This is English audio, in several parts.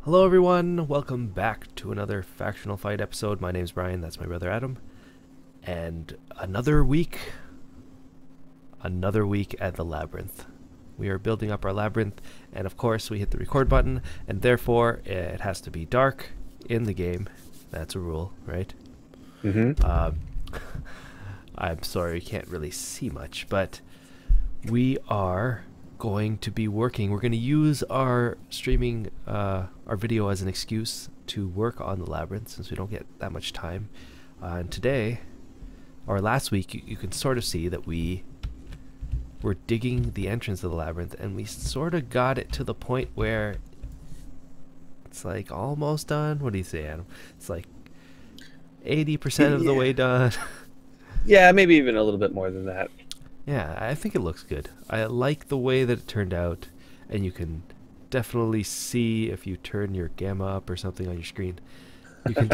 Hello everyone, welcome back to another Factional Fight episode. My name's Brian, that's my brother Adam. And another week at the Labyrinth. We are building up our Labyrinth, and of course we hit the record button, and therefore it has to be dark in the game. That's a rule, right? I'm sorry you can't really see much, but we are going to be working. We're going to use our streaming, our video as an excuse to work on the Labyrinth since we don't get that much time. And today, or last week, you can sort of see that we were digging the entrance of the Labyrinth, and we sort of got it to the point where it's like almost done. What do you say, Adam? It's like 80% of the way done. Yeah, maybe even a little bit more than that. Yeah, I think it looks good. I like the way that it turned out, and you can definitely see if you turn your gamma up or something on your screen. You can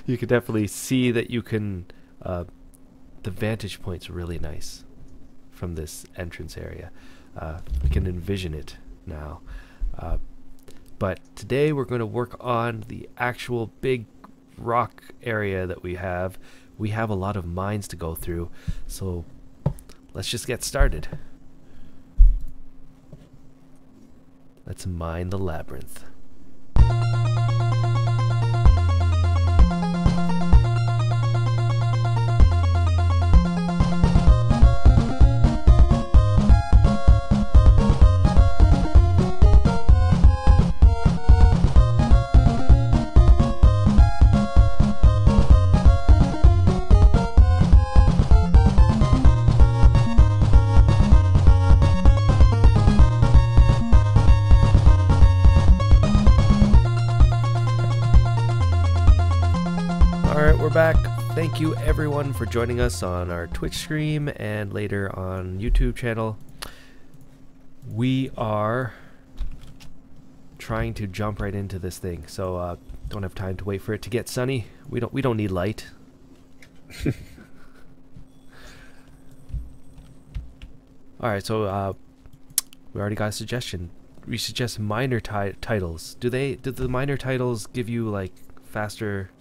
you can definitely see that you can. The vantage point's really nice from this entrance area. We can envision it now. But today we're going to work on the actual big rock area that we have. We have a lot of mines to go through, so let's just get started. Let's mine the Labyrinth. Back. Thank you everyone for joining us on our Twitch stream and later on YouTube channel. We are trying to jump right into this thing, so don't have time to wait for it to get sunny. We don't need light. Alright, so we already got a suggestion. We suggest minor titles. Do the minor titles give you like faster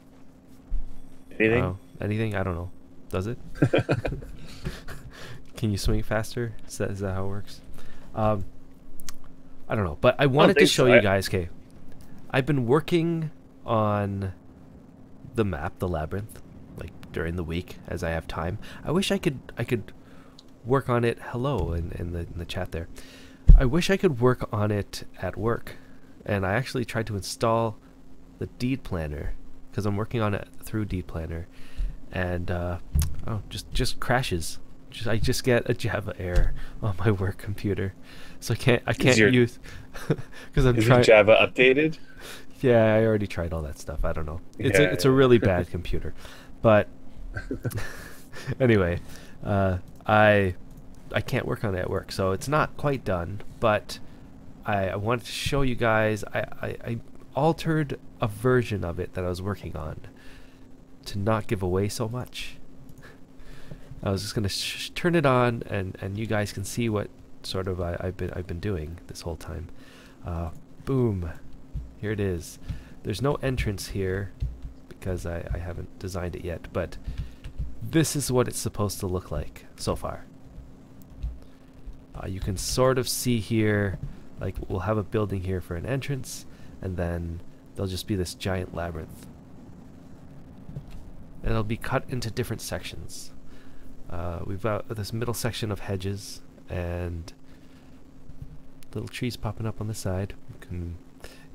anything? Anything? I don't know. Does it? Can you swing faster? Is that how it works? I don't know. But I wanted to show you guys, okay, I've been working on the map, the Labyrinth, like during the week as I have time. I wish I could work on it. Hello in the chat there. I wish I could work on it at work. And I actually tried to install the deed planner, because I'm working on it through deedplan, and just crashes. I just get a Java error on my work computer, so I can't use because I'm trying. Is Java updated? Yeah, I already tried all that stuff. I don't know. It's a really bad computer, but anyway, I can't work on it at work, so it's not quite done. But I wanted to show you guys. I altered a version of it that I was working on to not give away so much. I was just gonna turn it on, and you guys can see what sort of I've been doing this whole time. Boom, here it is. There's no entrance here because I haven't designed it yet, but this is what it's supposed to look like so far. You can sort of see here, like we'll have a building here for an entrance, and then there'll just be this giant labyrinth. And it'll be cut into different sections. We've got this middle section of hedges and little trees popping up on the side.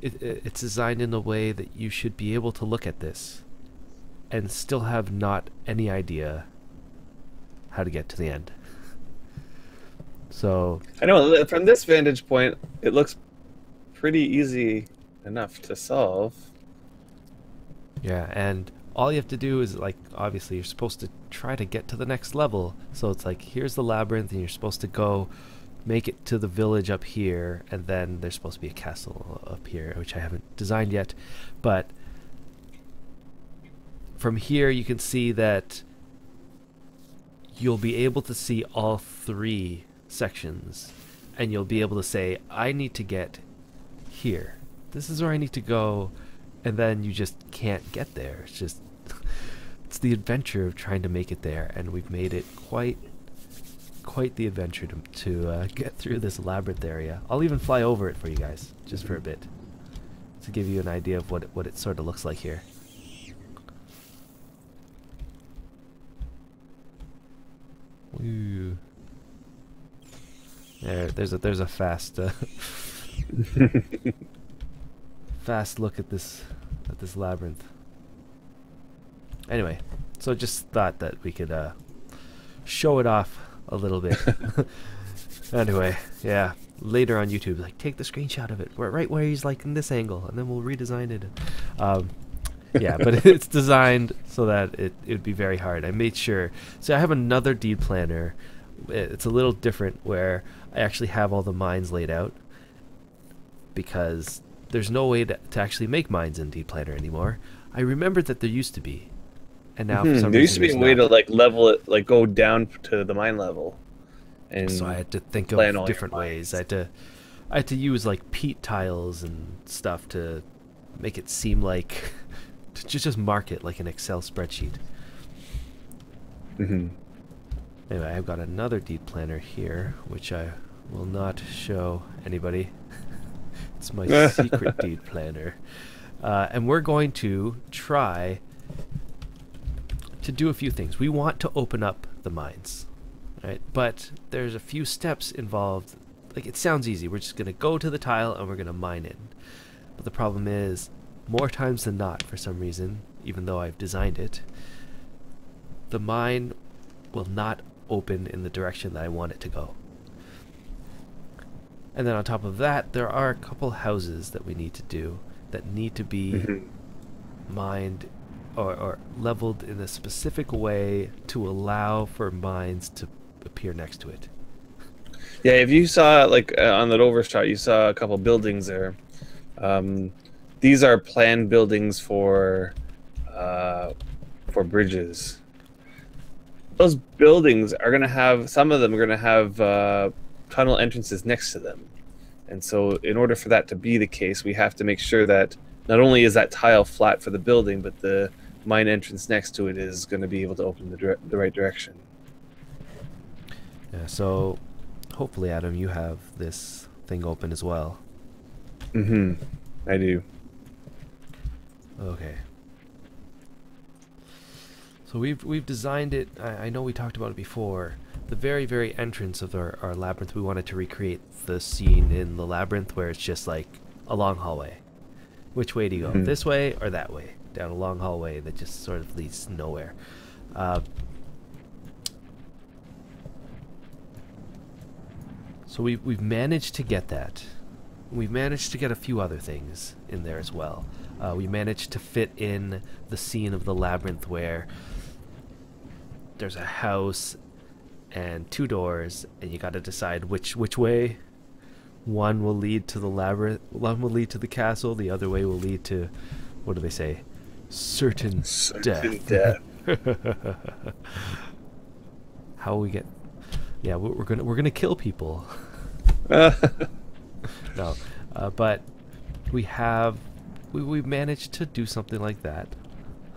It's designed in a way that you should be able to look at this and still have not any idea how to get to the end. So I know from this vantage point, it looks pretty easy enough to solve. Yeah, and all you have to do is, like, obviously you're supposed to try to get to the next level. So it's like, here's the labyrinth, and you're supposed to go make it to the village up here, and then there's supposed to be a castle up here, which I haven't designed yet. But from here you can see that you'll be able to see all three sections, and you'll be able to say, I need to get here. this is where I need to go, and then you just can't get there. It's just, it's the adventure of trying to make it there, and we've made it quite the adventure to get through this labyrinth area. I'll even fly over it for you guys, just for a bit, to give you an idea of what it sort of looks like here. Woo. There's a fast fast look at this labyrinth. Anyway, so just thought that we could show it off a little bit. Anyway, yeah, later on YouTube, like, take the screenshot of it right where he's like in this angle, and then we'll redesign it. Yeah, but it's designed so that it would be very hard. I made sure. So I have another deed planner. It's a little different, where I actually have all the mines laid out, because there's no way to actually make mines in deed planner anymore. I remembered that there used to be, and now for some there reason used to be a way to like level it, like go down to the mine level. And so I had to think of different ways. I had to use like peat tiles and stuff to make it seem like to just mark it like an Excel spreadsheet. Anyway, I've got another deed planner here, which I will not show anybody. It's my secret deed planner. And we're going to try to do a few things. We want to open up the mines, right? But there's a few steps involved. Like, it sounds easy. We're just going to go to the tile and we're going to mine it. But the problem is, more times than not, for some reason, even though I've designed it, the mine will not open in the direction that I want it to go. And then on top of that, there are a couple houses that we need to do that need to be mined or leveled in a specific way to allow for mines to appear next to it. Yeah, if you saw, like, on that overshot, you saw a couple buildings there. These are planned buildings for bridges. Those buildings are going to have, some of them are going to have tunnel entrances next to them. And so in order for that to be the case, we have to make sure that not only is that tile flat for the building, but the mine entrance next to it is going to be able to open the right direction. Yeah, so hopefully, Adam, you have this thing open as well. I do. Okay. So we've designed it. I know we talked about it before. The very entrance of our labyrinth, we wanted to recreate the scene in the labyrinth where it's just like a long hallway. Which way do you go? This way or that way? Down a long hallway that just sort of leads nowhere. So we've managed to get that. We've managed to get a few other things in there as well. We managed to fit in the scene of the labyrinth where there's a house and two doors, and you got to decide which way. One will lead to the labyrinth, one will lead to the castle, the other way will lead to, what do they say? Certain death. How we get? Yeah, we're gonna kill people. No, but we've managed to do something like that.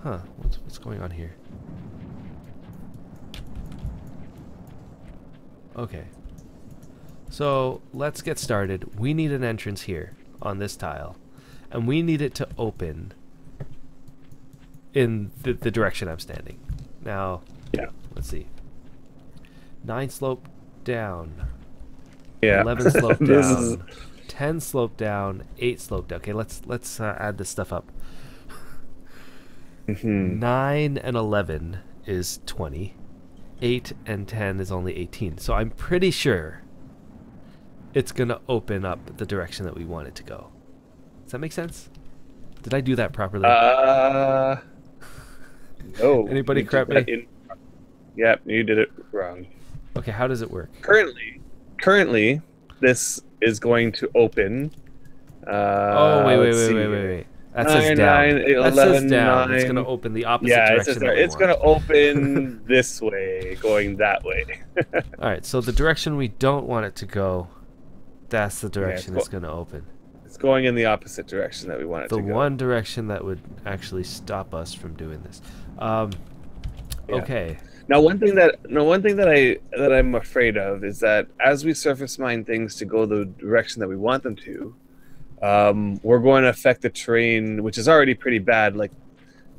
Huh? What's going on here? Okay. So let's get started. We need an entrance here on this tile, and we need it to open in the direction I'm standing. Now, yeah. Let's see. 9 slope down. Yeah. 11 slope down. 10 slope down. 8 slope down. Okay, let's add this stuff up. 9 and 11 is 20. 8 and 10 is only 18. So I'm pretty sure it's going to open up the direction that we want it to go. Does that make sense? Did I do that properly? No. Anybody correct me? Yep, you did it wrong. Okay, how does it work? Currently, this is going to open. Oh, wait. That says down. 11, that says down. 9. It's going to open the opposite direction. Yeah, it's going to open this way, going that way. All right, so the direction we don't want it to go, that's the direction it's going to open. It's going in the opposite direction that we want it The to go. one direction that would actually stop us from doing this. Okay. Now, one thing that I'm afraid of is that as we surface mine things to go the direction that we want them to, we're going to affect the terrain, which is already pretty bad. Like,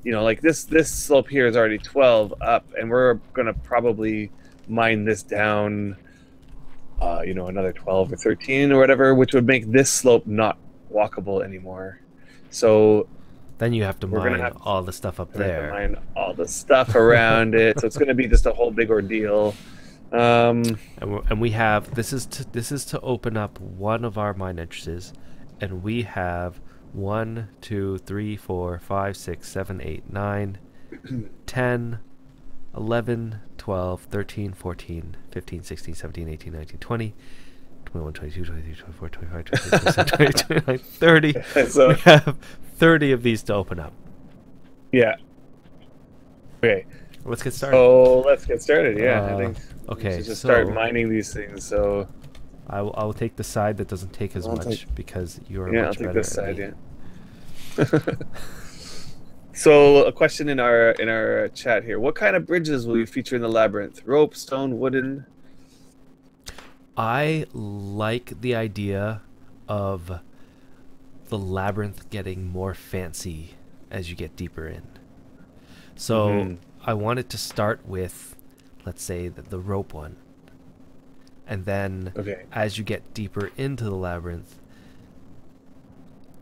you know, like this slope here is already 12 up, and we're going to probably mine this down, you know, another 12 or 13 or whatever, which would make this slope not walkable anymore. So then you have to mine all the stuff up there. Mine all the stuff around it, so it's going to be just a whole big ordeal. And we have this is to open up one of our mine entrances, and we have 1, 2, 3, 4, 5, 6, 7, 8, 9, 10, 11, 12, 13, 14, 15, 16, 17, 18, 19, 20, 21, 22, 23, 24, 25, 26, 27, 28, 29, 30. So we have 30 of these to open up. Yeah. Okay. Let's get started. So let's get started. Yeah, I think. Okay. We should just start mining these things. So I will take the side that doesn't take as much because you're much better. Yeah, I'll take this side. Yeah. So a question in our chat here: what kind of bridges will you feature in the labyrinth? Rope, stone, wooden? I like the idea of the labyrinth getting more fancy as you get deeper in. So I want it to start with, let's say, the rope one. And then as you get deeper into the labyrinth,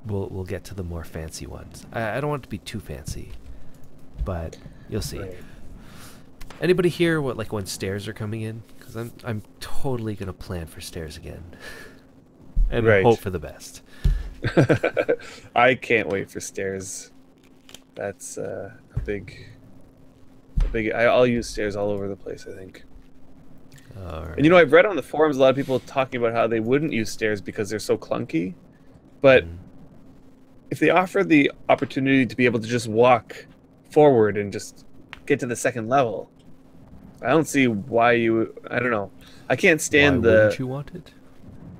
we'll get to the more fancy ones. I don't want it to be too fancy, but you'll see. Right. Anybody here when stairs are coming in? Because I'm totally gonna plan for stairs again, and hope for the best. I can't wait for stairs. That's a big. I'll use stairs all over the place, I think. Right. And you know, I've read on the forums a lot of people talking about how they wouldn't use stairs because they're so clunky, but if they offer the opportunity to be able to just walk forward and just get to the second level, I don't see why you. I don't know. I can't stand why wouldn't you want it?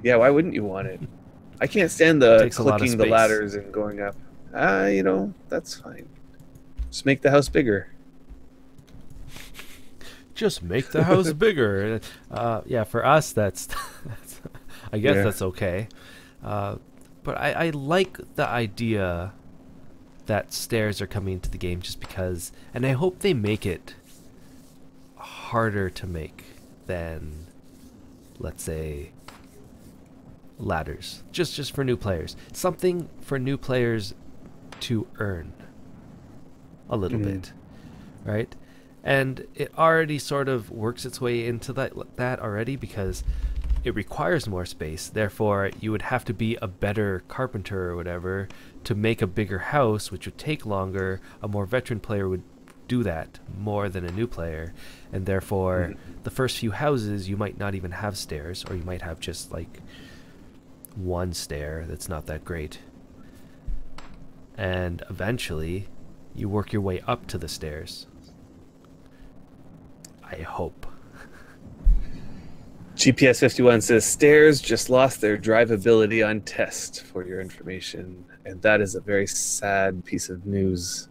Yeah, why wouldn't you want it? I can't stand the clicking the ladders and going up. You know, that's fine. Just make the house bigger. Just make the house bigger. Yeah, for us, that's I guess that's okay. But I like the idea that stairs are coming into the game just because, and I hope they make it harder to make than, let's say, ladders. Just for new players. Something for new players to earn a little bit, right? And it already sort of works its way into that already because it requires more space. Therefore, you would have to be a better carpenter or whatever to make a bigger house, which would take longer. A more veteran player would do that more than a new player, and therefore the first few houses you might not even have stairs, or you might have just like one stair that's not that great, and eventually you work your way up to the stairs. I hope. GPS 51 says stairs just lost their drivability on test, for your information, and that is a very sad piece of news.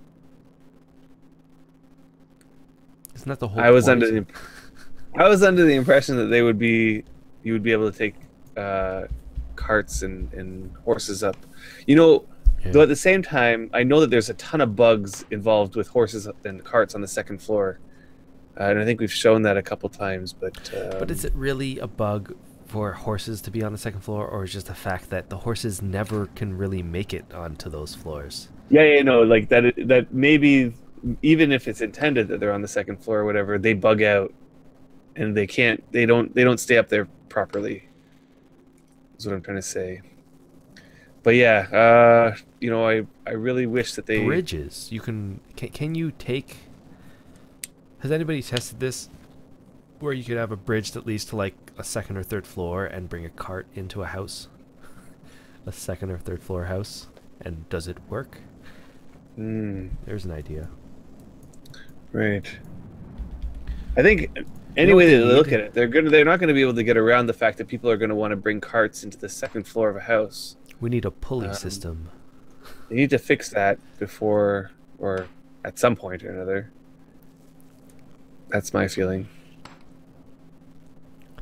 Isn't that the whole I was under the impression that you would be able to take carts and horses up. You know, though at the same time, I know that there's a ton of bugs involved with horses and carts on the second floor. And I think we've shown that a couple times, but is it really a bug for horses to be on the second floor, or is just the fact that the horses never can really make it onto those floors? Yeah, no, like that maybe even if it's intended that they're on the second floor or whatever, they bug out and they don't stay up there properly. Is what I'm trying to say. But yeah, you know, I really wish that they bridges. Can you take? Has anybody tested this, where you could have a bridge that leads to like a second or third floor and bring a cart into a house? A second or third floor house, and does it work? There's an idea. Right. I think any way that they look at it, they're not going to be able to get around the fact that people are going to want to bring carts into the second floor of a house. We need a pulley system. They need to fix that before, or at some point or another. That's my feeling.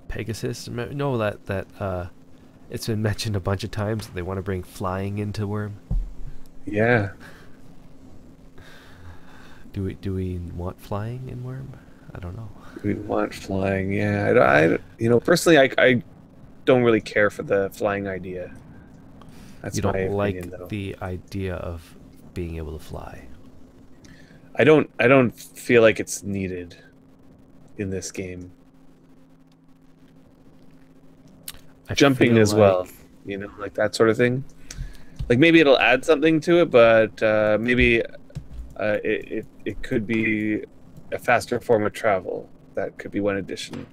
Pegasus? No, that it's been mentioned a bunch of times that they want to bring flying into Wurm. Yeah. Do we want flying in Wurm? I don't know. We want flying, yeah. Personally, I don't really care for the flying idea. That's you my don't opinion, like though. the idea of being able to fly. I don't feel like it's needed in this game. Jumping as well, like that sort of thing. Like maybe it'll add something to it, but maybe it could be a faster form of travel. That could be one addition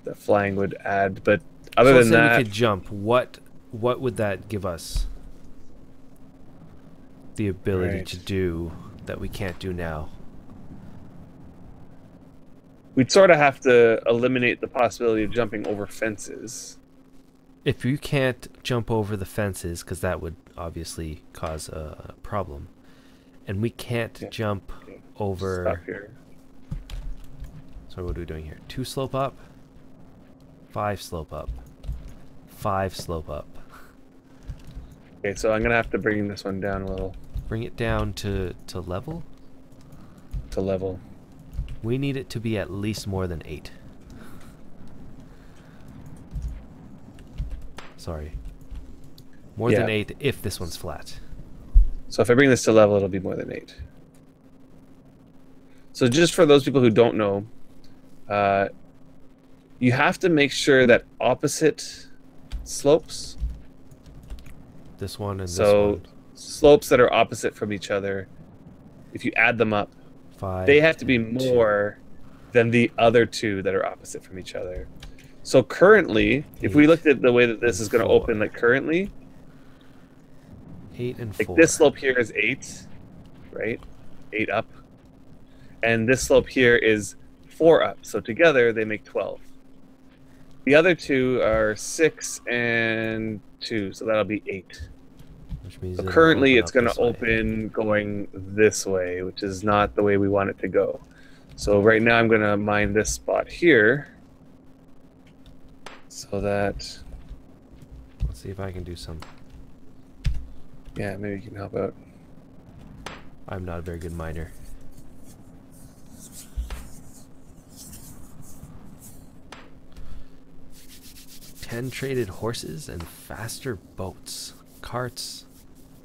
that flying would add. But other than that, we could jump. What would that give us? The ability to do that we can't do now. We'd sort of have to eliminate the possibility of jumping over fences. If you can't jump over the fences, because that would obviously cause a problem, and we can't jump over. Stop here. So what are we doing here? 2 slope up, 5 slope up, 5 slope up. Okay, so I'm gonna have to bring this one down a little. Bring it down to level. To level. We need it to be at least more than 8. Sorry. More than 8 if this one's flat. So if I bring this to level, it'll be more than 8. So just for those people who don't know, you have to make sure that opposite slopes. This one and this So one. slopes that are opposite from each other, if you add them up, 5, they have to be more than the other 2 that are opposite from each other. So currently, if we looked at the way that this is going to open, like currently, 8 and 4. like this slope here is 8, right? 8 up. And this slope here is 4 up. So together they make 12. The other 2 are 6 and 2, so that'll be 8. Which means so currently it's going to open going this way, which is not the way we want it to go. So right now I'm going to mine this spot here. So that... Let's see if I can do some... Yeah, maybe you can help out. I'm not a very good miner. Ten traded horses and faster boats, carts,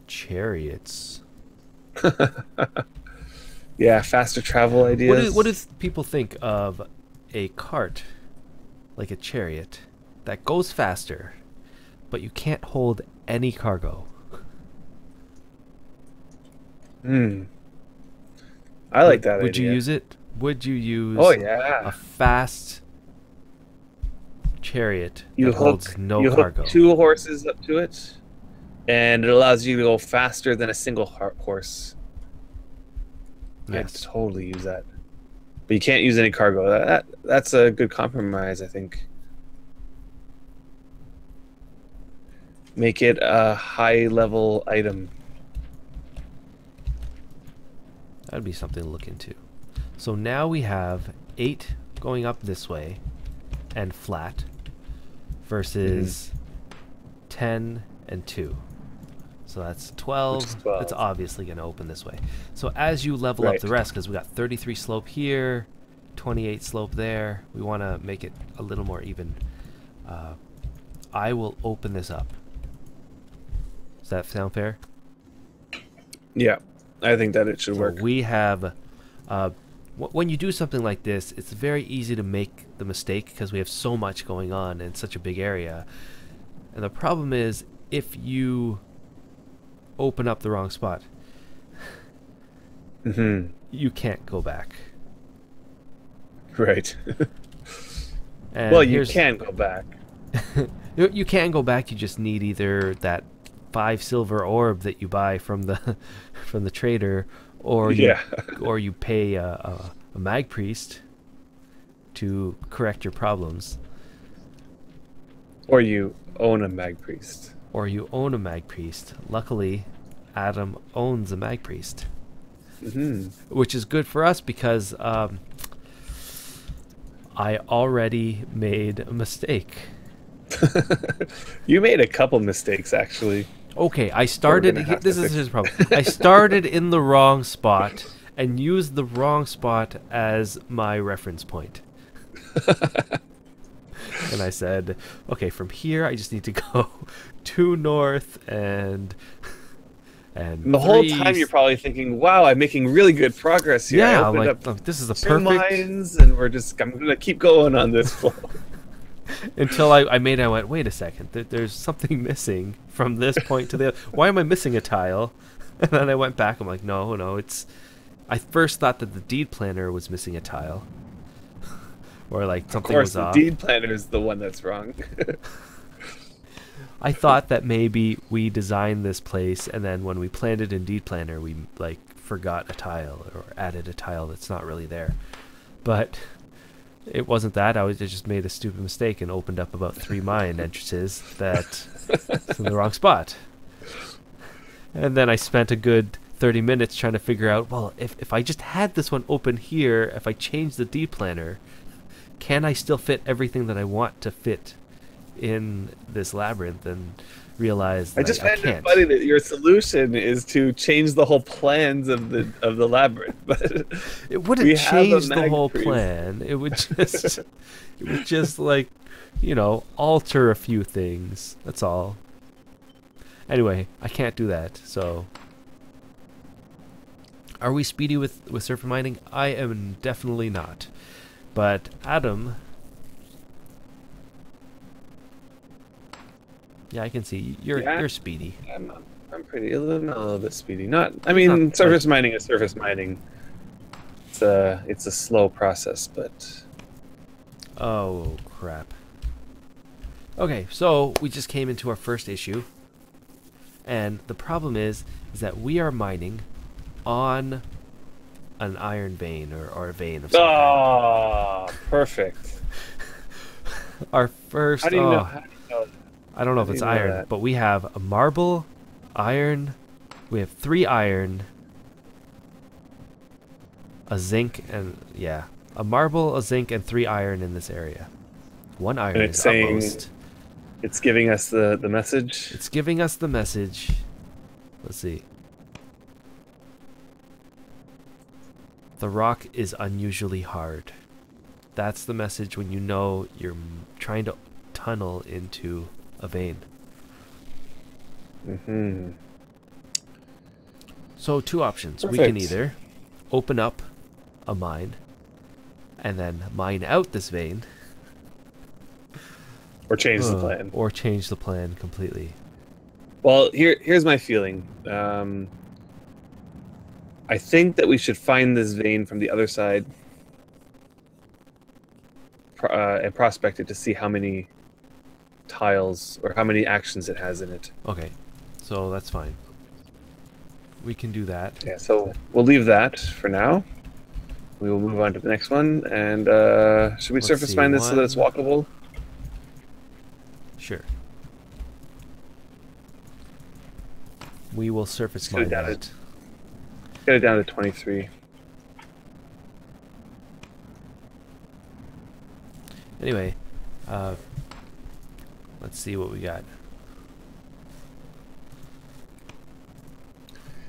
chariots. Yeah, faster travel ideas. What do people think of a cart, like a chariot, that goes faster, but you can't hold any cargo? I like that Would idea. you use it? Would you use a fast chariot that holds no cargo? Hook 2 horses up to it, and it allows you to go faster than a single horse. Yes. I'd totally use that. But you can't use any cargo. That's a good compromise, I think. Make it a high-level item. That'd be something to look into. So now we have 8 going up this way and flat versus 10 and 2. So that's 12. 12. It's obviously going to open this way. So as you level up the rest, because we got 33 slope here, 28 slope there, we want to make it a little more even. I will open this up. Does that sound fair? Yeah, I think that it should work. We have... when you do something like this, it's very easy to make the mistake because we have so much going on in such a big area. And the problem is, if you open up the wrong spot, you can't go back. Right. And well, you can go back. You can go back. You just need either that 5 silver orb that you buy from the trader, or you pay a mag priest to correct your problems. Or you own a mag priest. or you own a mag priest. Luckily, Adam owns a mag priest, which is good for us because I already made a mistake. You made a couple mistakes, actually. Okay, I started. This is his problem. I started in the wrong spot and used the wrong spot as my reference point. And I said, okay, from here I just need to go 2 north and the whole time you're probably thinking, "Wow, I'm making really good progress here." Yeah, I'm like, oh, this is a perfect mines, and I'm gonna keep going on this flow. Until I went, wait a second, there's something missing from this point to the other. Why am I missing a tile? And then I went back. I'm like, no, it's. I first thought that the deed planner was missing a tile, or like something was off. Of course, the deed planner is the one that's wrong. I thought that maybe we designed this place, and then when we planned it in deed planner, we like forgot a tile or added a tile that's not really there. But it wasn't that. I just made a stupid mistake and opened up about 3 mine entrances that's in the wrong spot. And then I spent a good 30 minutes trying to figure out, well, if I just had this one open here, if I change the deed planner, can I still fit everything that I want to fit in this labyrinth? And realize I just find it funny that your solution is to change the whole plans of the labyrinth. But it wouldn't change the whole plan. It would just like, alter a few things. That's all. Anyway, I can't do that. So, are we speedy with surface mining? I am definitely not. But Adam. Yeah, I can see you're speedy. I'm pretty a little bit speedy. Surface mining is surface mining. It's a slow process, but. Oh crap. Okay, so we just came into our first issue, and the problem is that we are mining on an iron vein or a vein of some kind. Oh, perfect. Our first. How do you know? How do you know? I don't know if it's iron, but we have a marble, iron, we have 3 iron, a zinc, and a marble, a zinc, and 3 iron in this area. 1 iron is saying utmost. It's giving us the message? It's giving us the message. Let's see. The rock is unusually hard. That's the message when you know you're trying to tunnel into a vein. So 2 options. Perfect. We can either open up a mine and then mine out this vein, or change the plan. Or change the plan completely. Well, here's my feeling. I think that we should find this vein from the other side and prospect it to see how many tiles or how many actions it has in it. Okay, so that's fine. We can do that. Yeah, so we'll leave that for now. We will move on to the next one. And should we surface mine this so that it's walkable? Sure. We will surface mine that. Get it down to 23. Anyway, let's see what we got.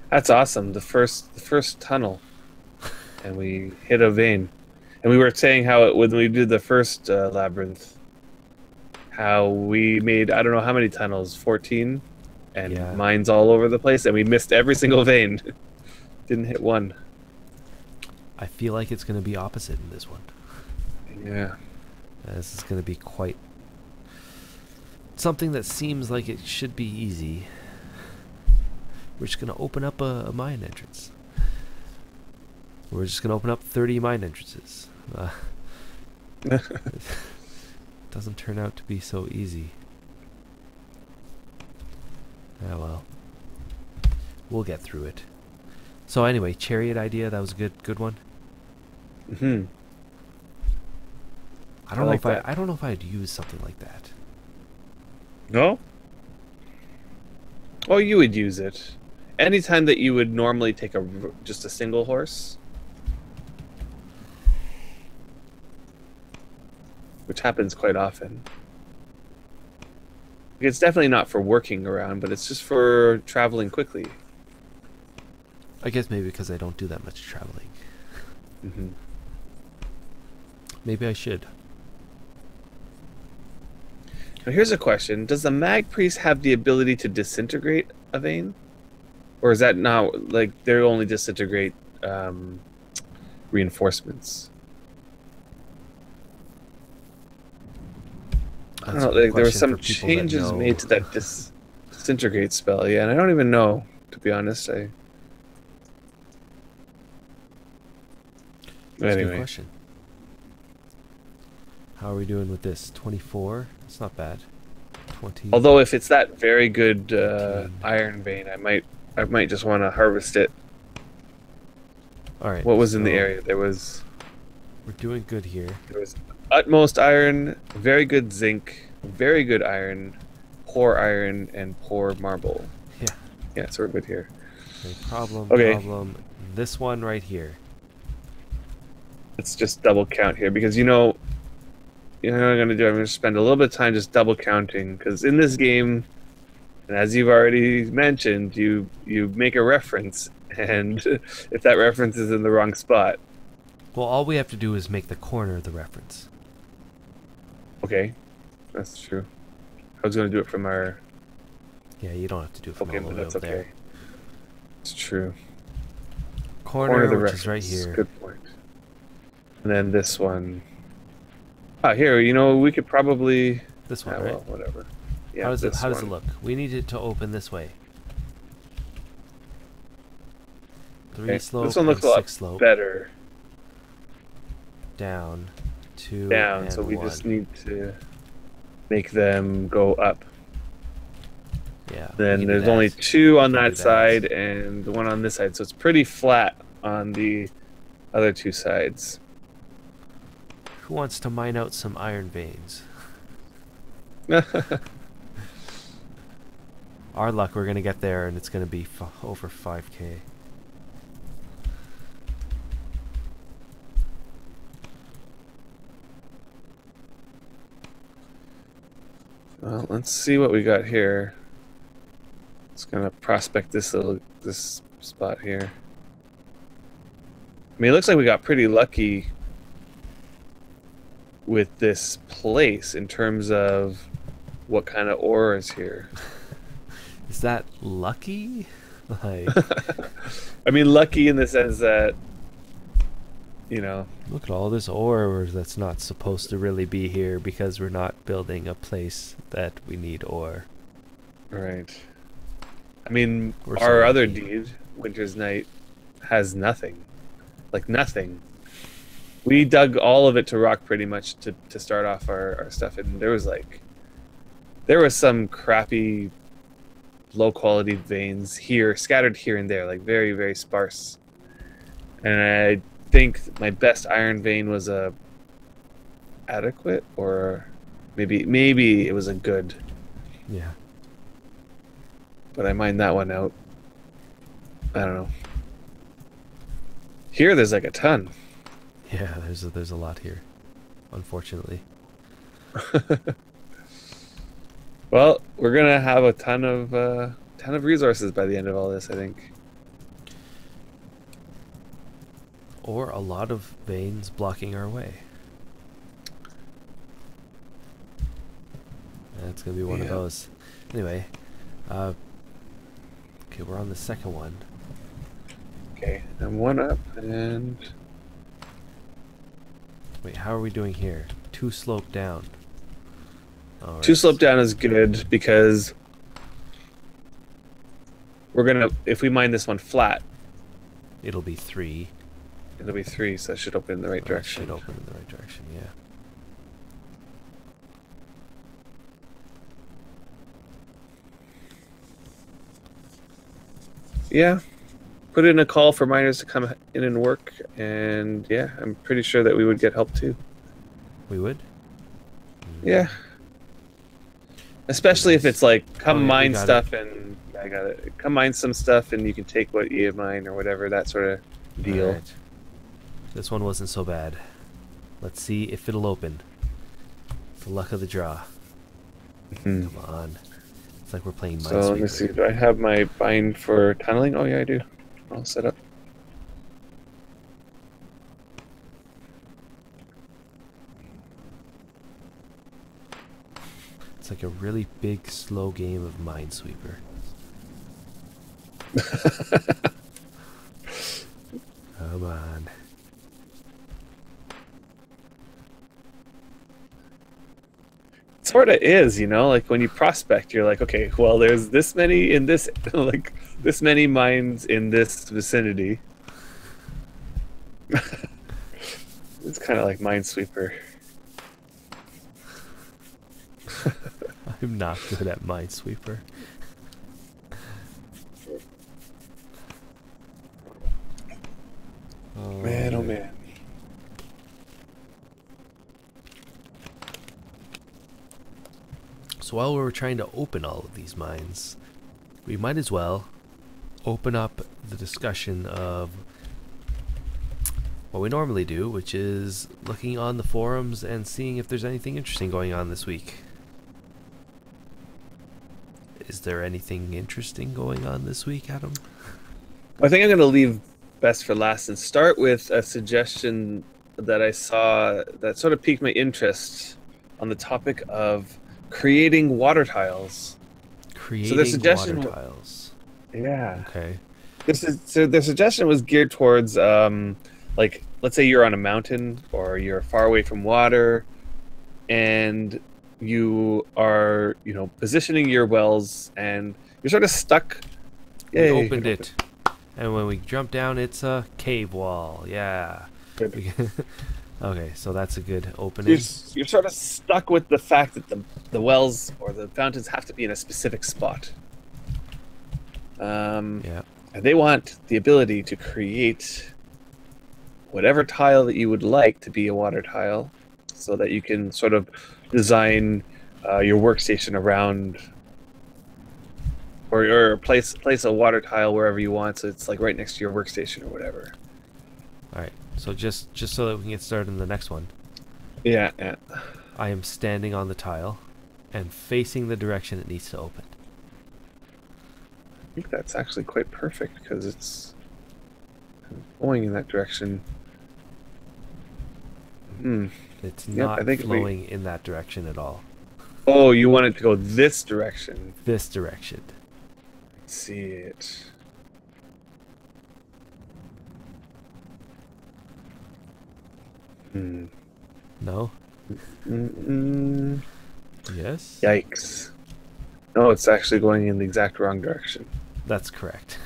That's awesome. The first tunnel, and we hit a vein. And we were saying how when we did the first labyrinth, how we made I don't know how many tunnels, 14, and mines all over the place, and we missed every single vein. Didn't hit one. I feel like it's going to be opposite in this one. Yeah. This is going to be quite something that seems like it should be easy. We're just going to open up a mine entrance. We're just going to open up 30 mine entrances. It doesn't turn out to be so easy. Ah, well. We'll get through it. So anyway, chariot idea, that was a good one. I don't know if I'd use something like that. No? Oh, you would use it. Anytime that you would normally take just a single horse, which happens quite often. It's definitely not for working around, but it's just for traveling quickly. I guess maybe because I don't do that much traveling. Mm-hmm. Maybe I should. Now here's a question. Does the Mag Priest have the ability to disintegrate a vein? Or is that not, like, they only disintegrate reinforcements? I don't know, like, there were some changes made to that disintegrate spell, yeah, and I don't even know, to be honest. That's anyway. a good question. How are we doing with this? 24? It's not bad. 20. Although if it's that very good iron vein, I might just want to harvest it. All right. What was in the area? There was. We're doing good here. There was utmost iron, very good zinc, very good iron, and poor marble. Yeah. Yeah, so we're good here. Okay, problem. This one right here. Let's just double count here because you know what I'm going to do? I'm going to spend a little bit of time just double counting because in this game, and as you've already mentioned, you make a reference, and if that reference is in the wrong spot. Well, all we have to do is make the corner the reference. Okay, that's true. I was going to do it from our... Yeah, you don't have to do it from all the way over there. It's true. Corner the which reference is right here. Good point. And then this one. Ah, here, we could probably... This one, right? Well, whatever. Yeah, how does it look? We need it to open this way. 3 slope. This one looks a lot better. Down, 2, down. And so we 1. just need to make them go up. Yeah. Then there's only 2 on that side and 1 on this side, so it's pretty flat on the other 2 sides. Who wants to mine out some iron veins? Our luck, we're gonna get there, and it's gonna be over 5K. Well, let's see what we got here. It's gonna prospect this spot here. I mean, it looks like we got pretty lucky with this place in terms of what kind of ore is here. Is that lucky? Like, I mean, lucky in the sense that, look at all this ore that's not supposed to really be here because we're not building a place that we need ore. Right. I mean, our other deed, Winter's Night, has nothing. Like, nothing. We dug all of it to rock pretty much to start off our stuff, and there was some crappy low quality veins here, scattered here and there, like very, very sparse. And I think my best iron vein was a adequate, or maybe it was a good. Yeah. But I mined that one out. I don't know. Here there's like a ton. Yeah, there's a lot here, unfortunately. Well, we're gonna have a ton of resources by the end of all this, I think. Or a lot of veins blocking our way. That's gonna be one of those. Anyway, okay, we're on the second one. Okay, and 1 up, and... Wait, how are we doing here? 2 slope down. All right. 2 slope down is good because we're gonna, if we mine this one flat, it'll be 3. It'll be 3, so it should open in the right direction. It should open in the right direction, yeah. Yeah. Put in a call for miners to come in and work, and yeah, I'm pretty sure that we would get help too. We would? Yeah. Especially if it's like, come mine stuff and I got it. Come mine some stuff, and you can take what you mine or whatever, that sort of deal. Right. This one wasn't so bad. Let's see if it'll open. The luck of the draw. Come on. It's like we're playing Minesweeper. So let me see. Do I have my bind for tunneling? Oh yeah, I do. All set up. It's like a really big, slow game of Minesweeper. Come on. It sort of is, you know, like when you prospect, you're like, okay, well, there's this many in this, like this many mines in this vicinity. It's kind of like Minesweeper. I'm not good at Minesweeper. Man, oh man. So while we're trying to open all of these mines, we might as well open up the discussion of what we normally do, which is looking on the forums and seeing if there's anything interesting going on this week. Is there anything interesting going on this week, Adam? I think I'm going to leave best for last and start with a suggestion that I saw that sort of piqued my interest on the topic of creating water tiles. Creating water tiles. Yeah. Okay. So their suggestion was geared towards, like, let's say you're on a mountain or you're far away from water, and you are, you know, positioning your wells, and you're sort of stuck. We opened it, and when we jump down, it's a cave wall. Yeah. Okay, so that's a good opening. You're sort of stuck with the fact that the wells or the fountains have to be in a specific spot. Yeah. And they want the ability to create whatever tile that you would like to be a water tile, so that you can sort of design your workstation around, or place a water tile wherever you want, so it's like right next to your workstation or whatever. All right. So just so that we can get started in the next one. Yeah. I am standing on the tile and facing the direction it needs to open. I think that's actually quite perfect because it's going in that direction. It's not flowing in that direction at all. Oh, you want it to go this direction? This direction. See it. No? Yes? Yikes. No, it's actually going in the exact wrong direction. That's correct.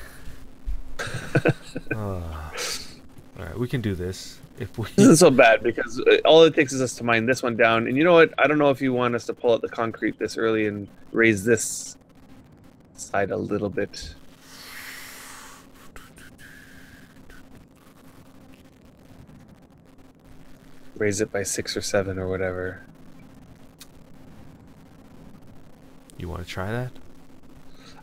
Alright, we can do this. If we... This isn't so bad because all it takes is us to mine this one down. And you know what? I don't know if you want us to pull out the concrete this early and raise this side a little bit. Raise it by 6 or 7 or whatever. You want to try that?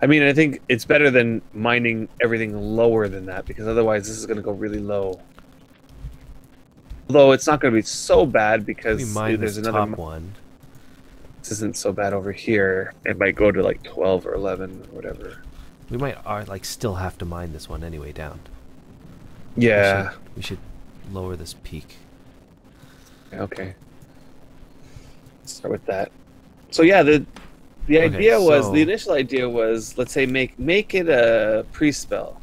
I mean, I think it's better than mining everything lower than that, because otherwise this is going to go really low. Although it's not going to be so bad because there's another top one. This isn't so bad over here. It might go to like 12 or 11 or whatever. We might like still have to mine this one anyway down. Yeah. We should lower this peak. Okay. Let's start with that. So yeah, the idea was, the initial idea was, let's say make it a pre-spell.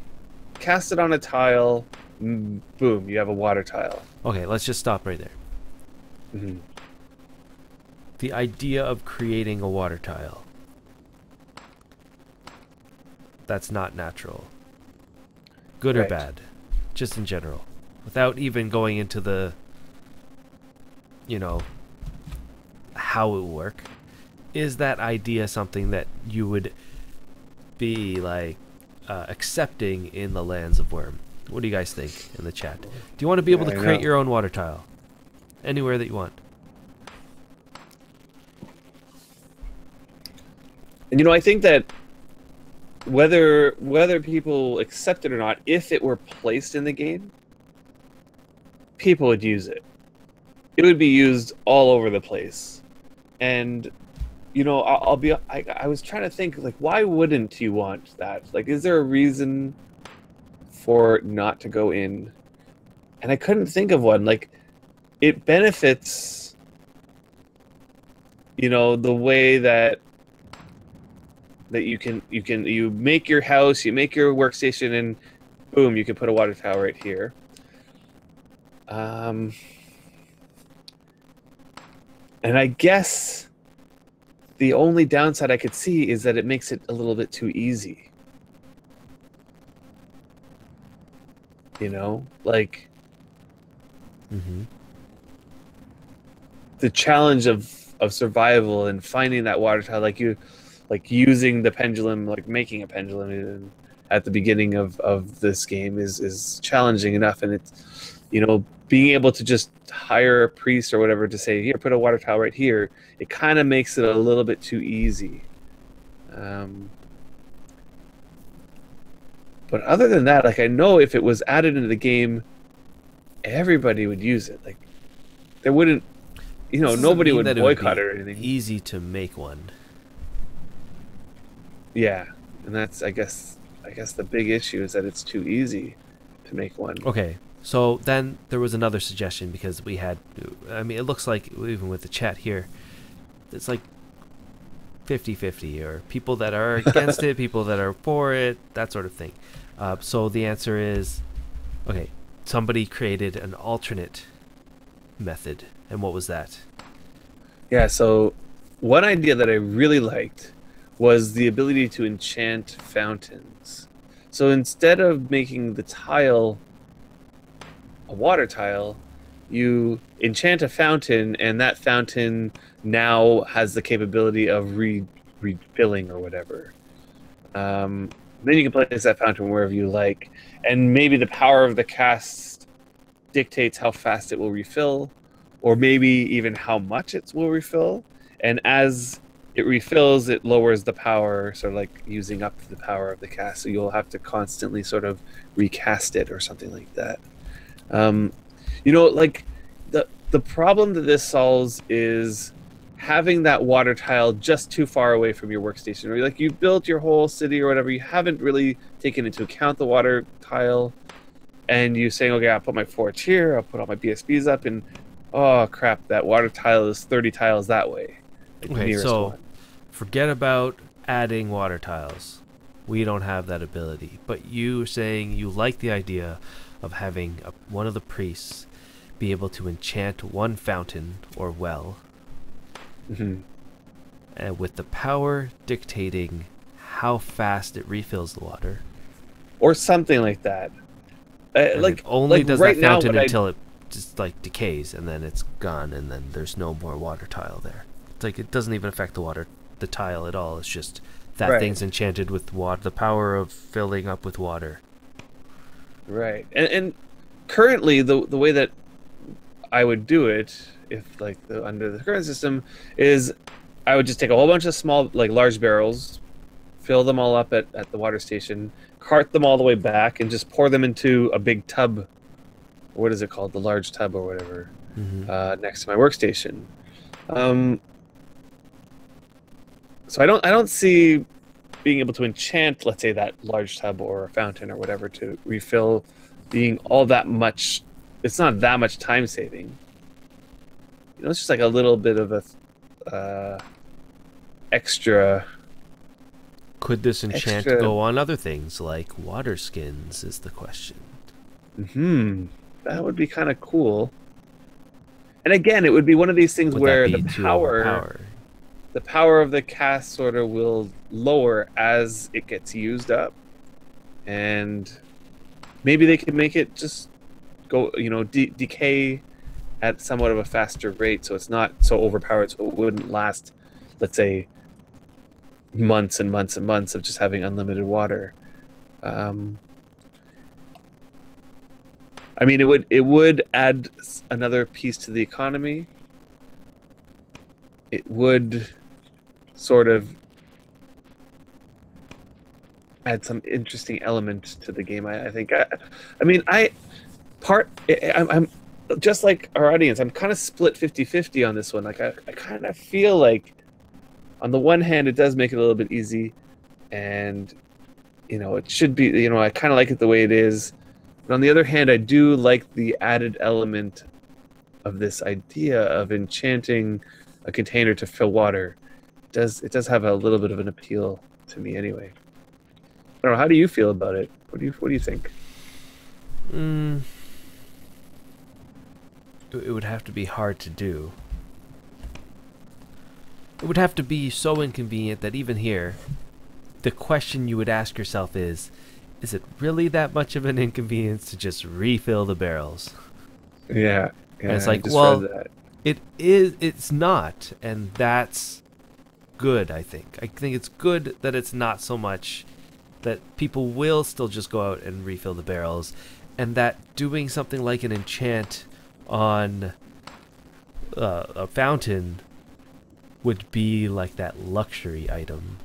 Cast it on a tile, boom, you have a water tile. Okay, let's just stop right there. The idea of creating a water tile. That's not natural. Good or bad. Just in general. Without even going into the, you know, how it would work. Is that idea something that you would be like accepting in the lands of Wurm? What do you guys think in the chat? Do you want to be able to create your own water tile anywhere that you want? And you know, I think that whether people accept it or not, if it were placed in the game, people would use it. It would be used all over the place. And I was trying to think, like, why wouldn't you want that? Like, is there a reason for it not to go in? And I couldn't think of one. Like, it benefits, the way that you make your house, you make your workstation, and boom, you can put a water tower right here. And I guess the only downside I could see is that it makes it a little bit too easy. Like, the challenge of survival and finding that water tile, like using the pendulum, like making a pendulum at the beginning of this game is challenging enough, and it's being able to just hire a priest or whatever to say, here, put a water tile right here, it kind of makes it a little bit too easy. But other than that, like, I know if it was added into the game, everybody would use it. Like, there wouldn't, nobody would boycott it or anything. Easy to make one. Yeah, and that's, I guess the big issue is that it's too easy to make one. Okay, so then there was another suggestion, because we had, I mean, it looks like, even with the chat here, it's like 50-50, or people that are against it, people that are for it, that sort of thing. So the answer is, okay, somebody created an alternate method. And what was that? Yeah, so one idea that I really liked was the ability to enchant fountains. So instead of making the tile a water tile, you enchant a fountain, and that fountain now has the capability of refilling or whatever. Then you can place that fountain wherever you like, and maybe the power of the cast dictates how fast it will refill, or maybe even how much it will refill. And as it refills, it lowers the power, sort of like using up the power of the cast. So you'll have to constantly sort of recast it or something like that. Like the problem that this solves is having that water tile just too far away from your workstation, or like you built your whole city or whatever, you haven't really taken into account the water tile, and you're saying, okay, I'll put my forge here, I'll put all my BSBs up, and oh crap, that water tile is 30 tiles that way. Like, okay, so forget about adding water tiles. We don't have that ability. But you saying you like the idea of having one of the priests be able to enchant one fountain or well, and with the power dictating how fast it refills the water, or something like that. Like, it only does that fountain until it just like decays, and then it's gone, and then there's no more water tile there. It's like it doesn't even affect the tile at all. It's just that thing's enchanted with water, the power of filling up with water. Right. And currently the way that I would do it, if like under the current system, is I would just take a whole bunch of small, like large barrels, fill them all up at the water station, cart them all the way back, and just pour them into a big tub. What is it called? The large tub or whatever, next to my workstation. So I don't see being able to enchant, let's say, that large tub or a fountain or whatever to refill being all that much. It's not that much time saving. It's just like a little bit of a extra. Could this enchant go on other things like water skins is the question. That would be kind of cool. And again, it would be one of these things where the power of the cast sort of will lower as it gets used up. And maybe they could make it just go, decay at somewhat of a faster rate, so it's not so overpowered, so it wouldn't last, let's say, months and months and months of just having unlimited water. I mean, it would add another piece to the economy. It would sort of add some interesting element to the game. I think. I mean, I'm just like our audience. I'm kind of split 50-50 on this one. Like, I kind of feel like, on the one hand, it does make it a little bit easy, and it should be. I kind of like it the way it is. But on the other hand, I do like the added element of this idea of enchanting a container to fill water. It does have a little bit of an appeal to me, anyway. I don't know. How do you feel about it? What do you think? It would have to be hard to do. It would have to be so inconvenient that even here, the question you would ask yourself is it really that much of an inconvenience to just refill the barrels? Yeah. And it's like, well, it is. It's not, and that's good. I think it's good that it's not so much that people will still just go out and refill the barrels, and that doing something like an enchant on a fountain would be like that luxury item.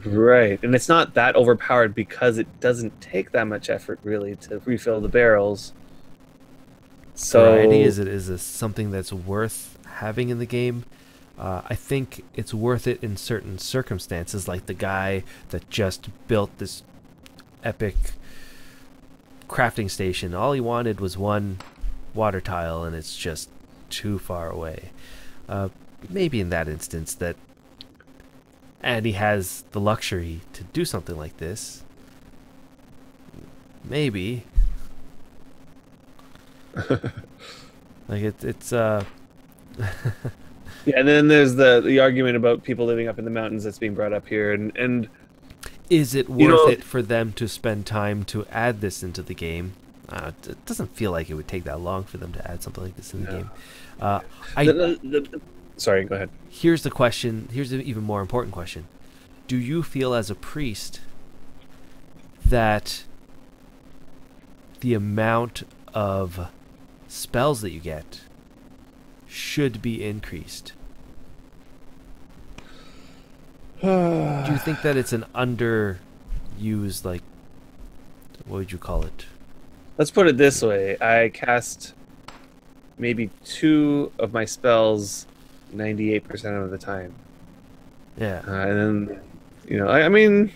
Right, and it's not that overpowered because it doesn't take that much effort really to refill the barrels. So variety is something that's worth having in the game. I think it's worth it in certain circumstances, like the guy that just built this epic crafting station. All he wanted was one water tile, and it's just too far away. Maybe in that instance and he has the luxury to do something like this. Maybe. Like it's Yeah, and then there's the argument about people living up in the mountains that's being brought up here, and is it worth it for them to spend time to add this into the game? It doesn't feel like it would take that long for them to add something like this in the game. Sorry, go ahead. Here's the question. Here's an even more important question. Do you feel as a priest that the amount of spells that you get should be increased? Do you think that it's an underused, like, what would you call it? Let's put it this way. I cast maybe 2 of my spells 98% of the time. Yeah. And then, I mean...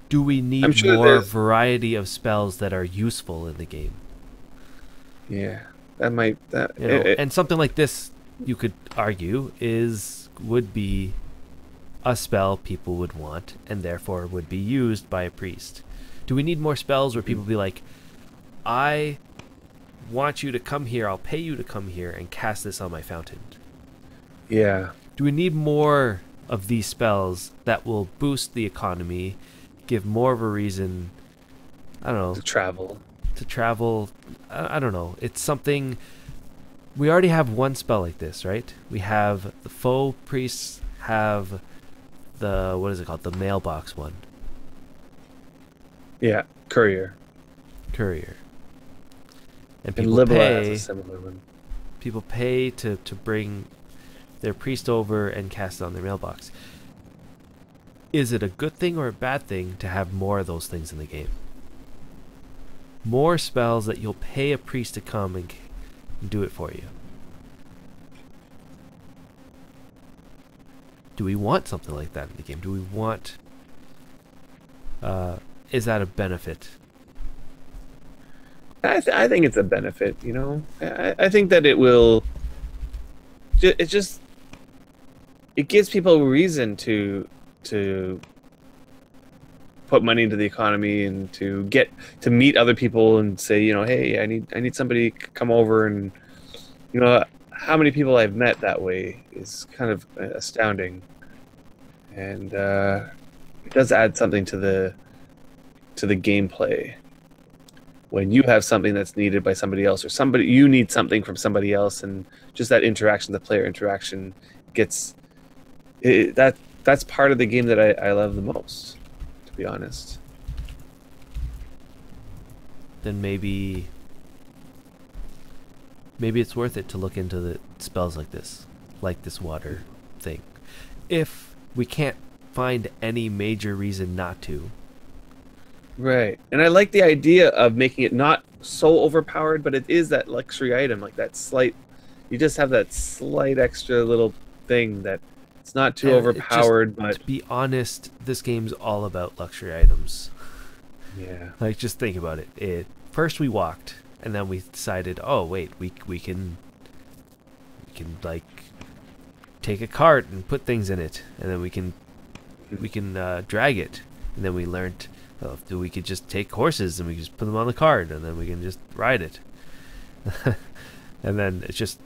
Do we need more variety of spells that are useful in the game? Yeah. That might... and something like this, you could argue, would be a spell people would want, and therefore would be used by a priest. Do we need more spells where people be like, I want you to come here, I'll pay you to come here and cast this on my fountain? Yeah. Do we need more of these spells that will boost the economy, give more of a reason, I don't know, to travel? I don't know. It's something... We already have one spell like this, right? We have the faux priests have the... What is it called? The mailbox one. Yeah, courier. And people Libera has a similar one. People pay to bring their priest over and cast it on their mailbox. Is it a good thing or a bad thing to have more of those things in the game? More spells that you'll pay a priest to come and do it for you. Do we want something like that in the game? Do we want... is that a benefit? I think it's a benefit, I think that it will... It gives people a reason to put money into the economy and to meet other people and say, hey, I need somebody to come over, and how many people I've met that way is kind of astounding, and it does add something to the gameplay when you have something that's needed by somebody else, or you need something from somebody else, and just that interaction, the player interaction, that's part of the game that I love the most, to be honest. Then maybe it's worth it to look into the spells like this water thing. If we can't find any major reason not to, Right. And I like the idea of making it not so overpowered, but it is that luxury item, like that slight, you just have that slight extra little thing that it's not too And it just, overpowered, but to be honest, this game's all about luxury items. yeah. Like, just think about it. First we walked, and then we decided, oh wait, we can like take a cart and put things in it, and then we can drag it, and then we learned we could just take horses and we just put them on the cart, and then we can just ride it. And then it's just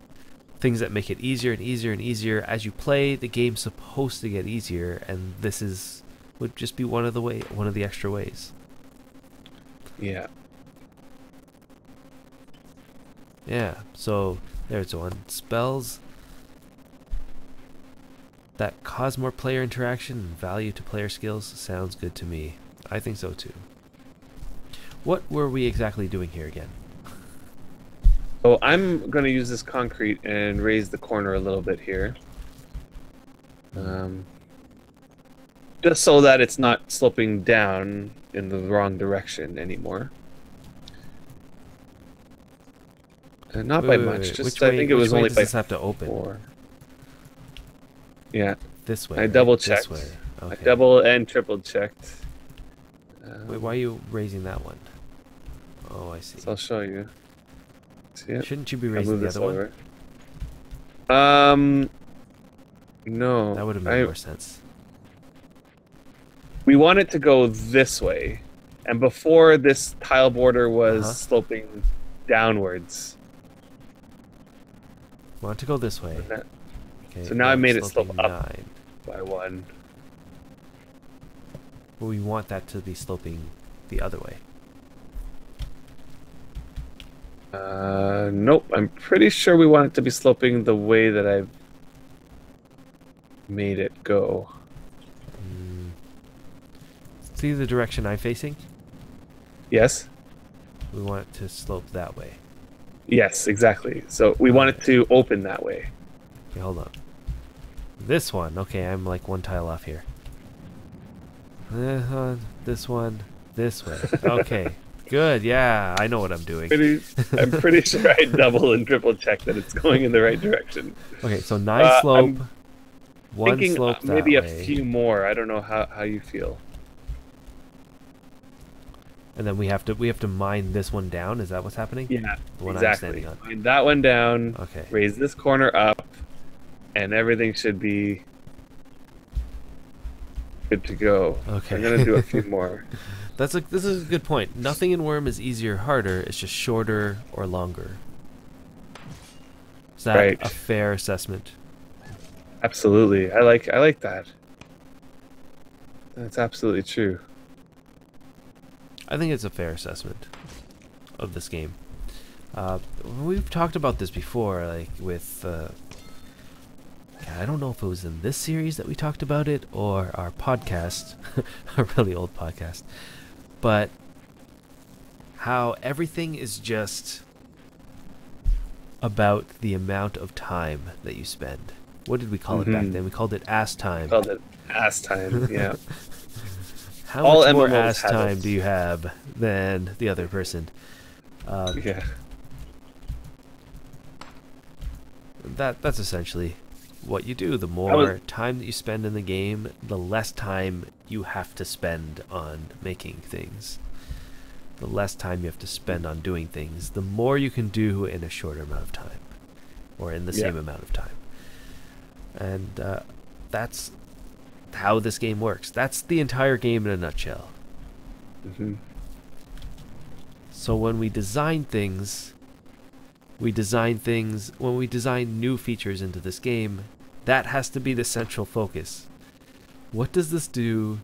things that make it easier and easier and easier as you play. The game's supposed to get easier, and would just be one of the extra ways. Yeah. Yeah, so there's one. Spells that cause more player interaction and value to player skills sounds good to me. I think so too. What were we exactly doing here again? So I'm going to use this concrete and raise the corner a little bit here. Just so that it's not sloping down in the wrong direction anymore. And not by much. Just I think it was only by does this have to open? 4. Yeah. This way. I right? double checked. This way. Okay. I double and triple checked. Wait, why are you raising that one? Oh, I see. So I'll show you. See it? Shouldn't you be raising the other one? No. That would have made more sense. We want it to go this way, and before this tile border was sloping downwards. Want to go this way. Okay, so now I made it slope up 9 by 1. But we want that to be sloping the other way. Nope. I'm pretty sure we want it to be sloping the way that I've made it go. See the direction I'm facing? Yes? We want it to slope that way. Yes, exactly. So we want it to open that way. Okay, hold on. This one. Okay, I'm like one tile off here. This one. This way. Okay. Good. Yeah, I know what I'm doing. I'm pretty sure I double and triple check that it's going in the right direction. Okay, so 9 slope. I'm 1 thinking slope that maybe a way. few more. I don't know how you feel. And then we have to mine this one down. Is that what's happening? Yeah, the one exactly. I'm standing on. Mine that one down. Okay. Raise this corner up, and everything should be good to go. Okay. I'm gonna do a few more. This is a good point. Nothing in Wurm is easier or harder. It's just shorter or longer. Is that Right. a fair assessment? Absolutely. I like that. That's absolutely true. I think it's a fair assessment of this game. We've talked about this before, like with... I don't know if it was in this series that we talked about it or our podcast, a really old podcast, but how everything is just about the amount of time that you spend. What did we call it back then? We called it ass time. We called it ass time, yeah. How All much more MMOs ass have time it. do you have than the other person? Yeah. That's essentially what you do. The more time that you spend in the game, the less time you have to spend on making things. The less time you have to spend on doing things, the more you can do in a shorter amount of time, or in the same amount of time. And that's how this game works. That's the entire game in a nutshell. So when we design things, when we design new features into this game, that has to be the central focus. What does this do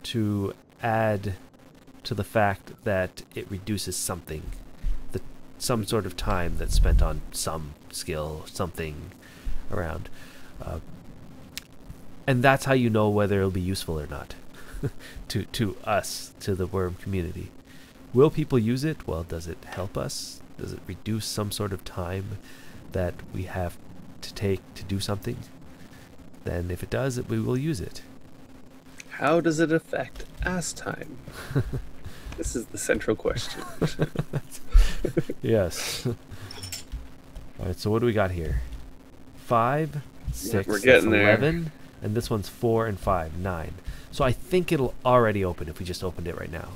to add to the fact that it reduces something, some sort of time that's spent on some skill, something around? And that's how you know whether it'll be useful or not to us, to the Wurm community. Will people use it? Well, does it help us? Does it reduce some sort of time that we have to take to do something? Then if it does, we will use it. How does it affect ass time? This is the central question. Yes. All right, so what do we got here? 5, 6, we're getting that's 11, there. and this one's 4 and 5, 9. So I think it'll already open if we just opened it right now.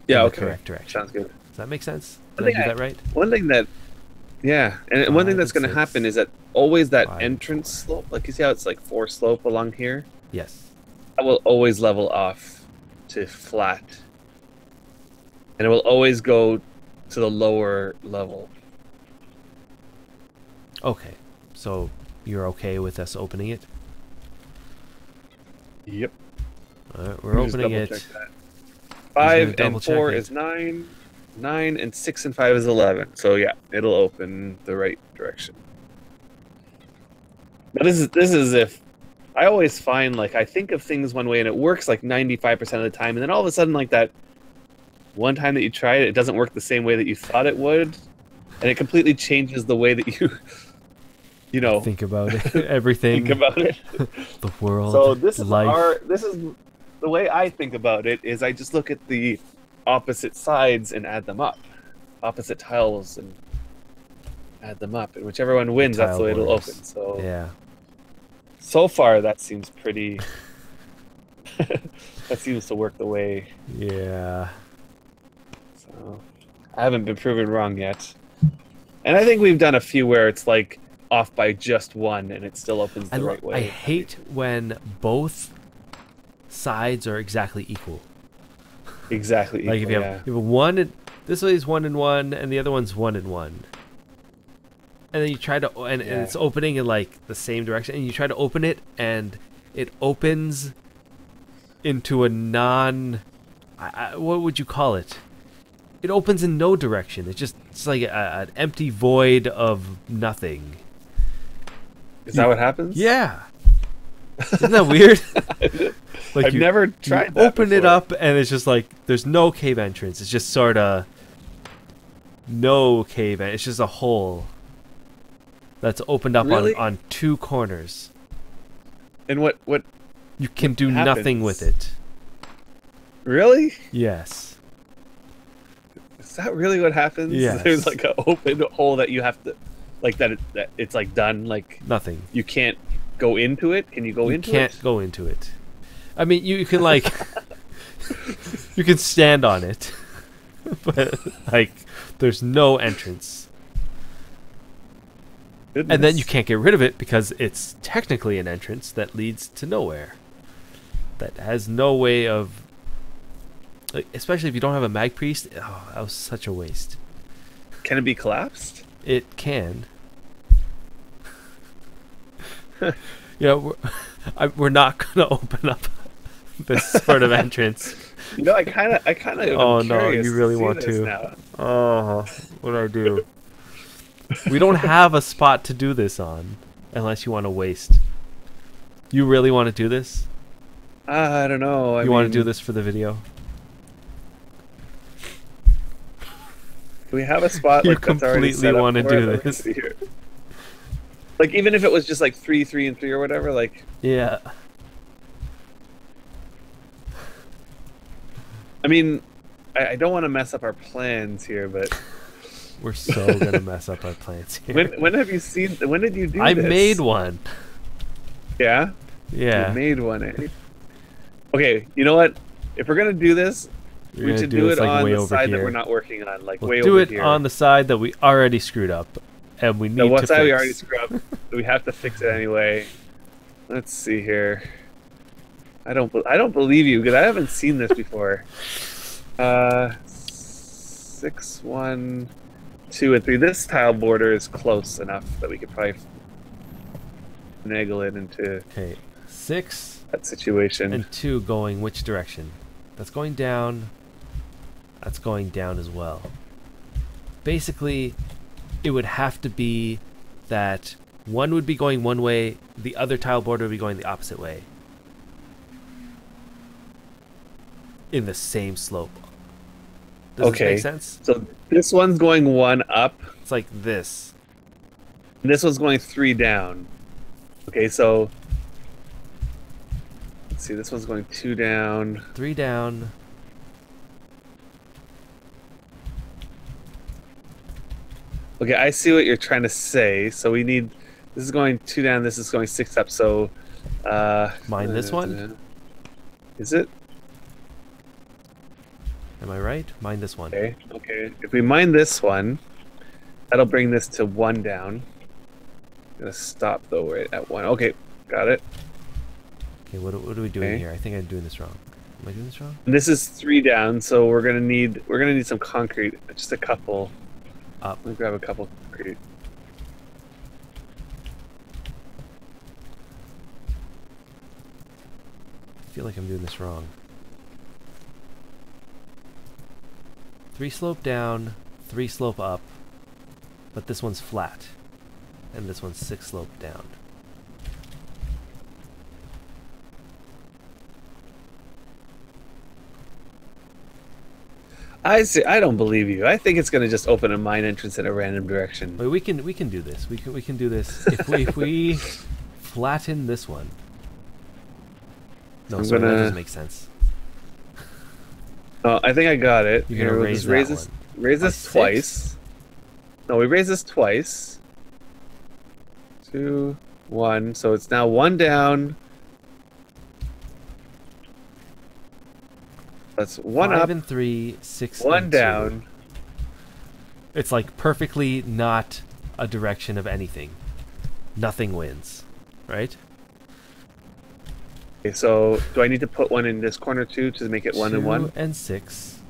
Yeah, in okay. the correct direction. Sounds good. Does that make sense? Did I do that right? One thing that, yeah, and one thing 5 that's and going to 6, happen is that always that 5 and entrance 4. slope, like you see how it's like 4 slope along here? Yes. That will always level off to flat. And it will always go to the lower level. Okay. So you're okay with us opening it? Yep. All right, we're opening it. 5 and 4 is 9. 9 and 6 and 5 is 11. So yeah, it'll open the right direction. But this is if I always find, like, I think of things one way and it works like 95% of the time, and then all of a sudden, like, that one time that you try it, it doesn't work the same way that you thought it would, and it completely changes the way that you know, think about it. Everything. think about it. The world. So this is life. this is the way I think about it. Is I just look at the opposite sides and add them up, opposite tiles, and add them up, and whichever one wins, that's the way it'll open. So yeah. So far, that seems pretty. That seems to work the way. Yeah. So I haven't been proven wrong yet, and I think we've done a few where it's like off by just one, and it still opens the right way. I hate when both sides are exactly equal. Exactly. Like equal, if you have one, this way is 1 and 1, and the other one's 1 and 1. And then you try to, and it's opening in like the same direction, and you try to open it, and it opens into a what would you call it? It opens in no direction. It's like an empty void of nothing. Is that what happens? Yeah. Isn't that weird? Like I've never tried that open before. it up, and it's just like there's no cave entrance. It's just sort of no cave. It's just a hole that's opened up on 2 corners. And what you can do happens? Nothing with it. Really? Yes. Is that really what happens? Yes. There's like an open hole that you have to, like that it's like done. Like Nothing. you can't go into it. Can you go into it? You can't go into it. I mean, you can like you can stand on it, but like there's no entrance. Goodness. And then you can't get rid of it because it's technically an entrance that leads to nowhere. That has no way of... Like, especially if you don't have a mag priest. Oh, that was such a waste. Can it be collapsed? It can. We're not going to open up this sort of entrance. You know, I kind of. Oh no, you really want to? Now. Oh, what do I do? We don't have a spot to do this on, unless you want to waste. You really want to do this? I don't know. You want to do this for the video? Do we have a spot? You Like completely want to do this? Like even if it was just like 3, 3, and 3 or whatever, like. Yeah. I mean, I don't want to mess up our plans here, but. We're so gonna mess up our plans here. When have you seen? When did you do this? I made one. Yeah. Yeah. You made one. Eh? Okay. You know what? If we're gonna do this, we should do it like on way the over side here. that we're not working on, like We'll way do over it here. on the side that we already screwed up, and we need No, what to side fix. we already screwed up? We have to fix it anyway. Let's see here. I don't believe you because I haven't seen this before. 6, 1, 2, and 3. This tile border is close enough that we could probably finagle it into Okay, 6 that situation. and 2 going which direction? That's going down. That's going down as well. Basically, it would have to be that one would be going one way, the other tile border would be going the opposite way. In the same slope. Does this make sense? So this one's going 1 up. It's like this. And this one's going 3 down. Okay, so let's see. This one's going 2 down. 3 down. Okay, I see what you're trying to say. So we need. This is going 2 down. This is going 6 up. So. Mine this one. Is it? Am I right? Mine this one. Okay. Okay. If we mine this one, that'll bring this to 1 down. I'm gonna stop though right at 1. Okay, got it. Okay, what are we doing here? I think I'm doing this wrong. Am I doing this wrong? And this is 3 down, so we're gonna need some concrete. Just a couple. Up. Let me grab a couple concrete. I feel like I'm doing this wrong. 3 slope down, 3 slope up, but this one's flat, and this one's 6 slope down. I see. I don't believe you. I think it's going to just open a mine entrance in a random direction. But we can do this. We can do this if we flatten this one. No, sorry, that doesn't make sense. Oh, I think I got it. You're gonna raise this twice. No, we raise this twice. 2, 1. So it's now 1 down. That's 1 5 up. and 3, 6 1 and down. 2. It's like perfectly not a direction of anything. Nothing wins, right? Okay, so do I need to put 1 in this corner too to make it 1 and 1? 2 and 6,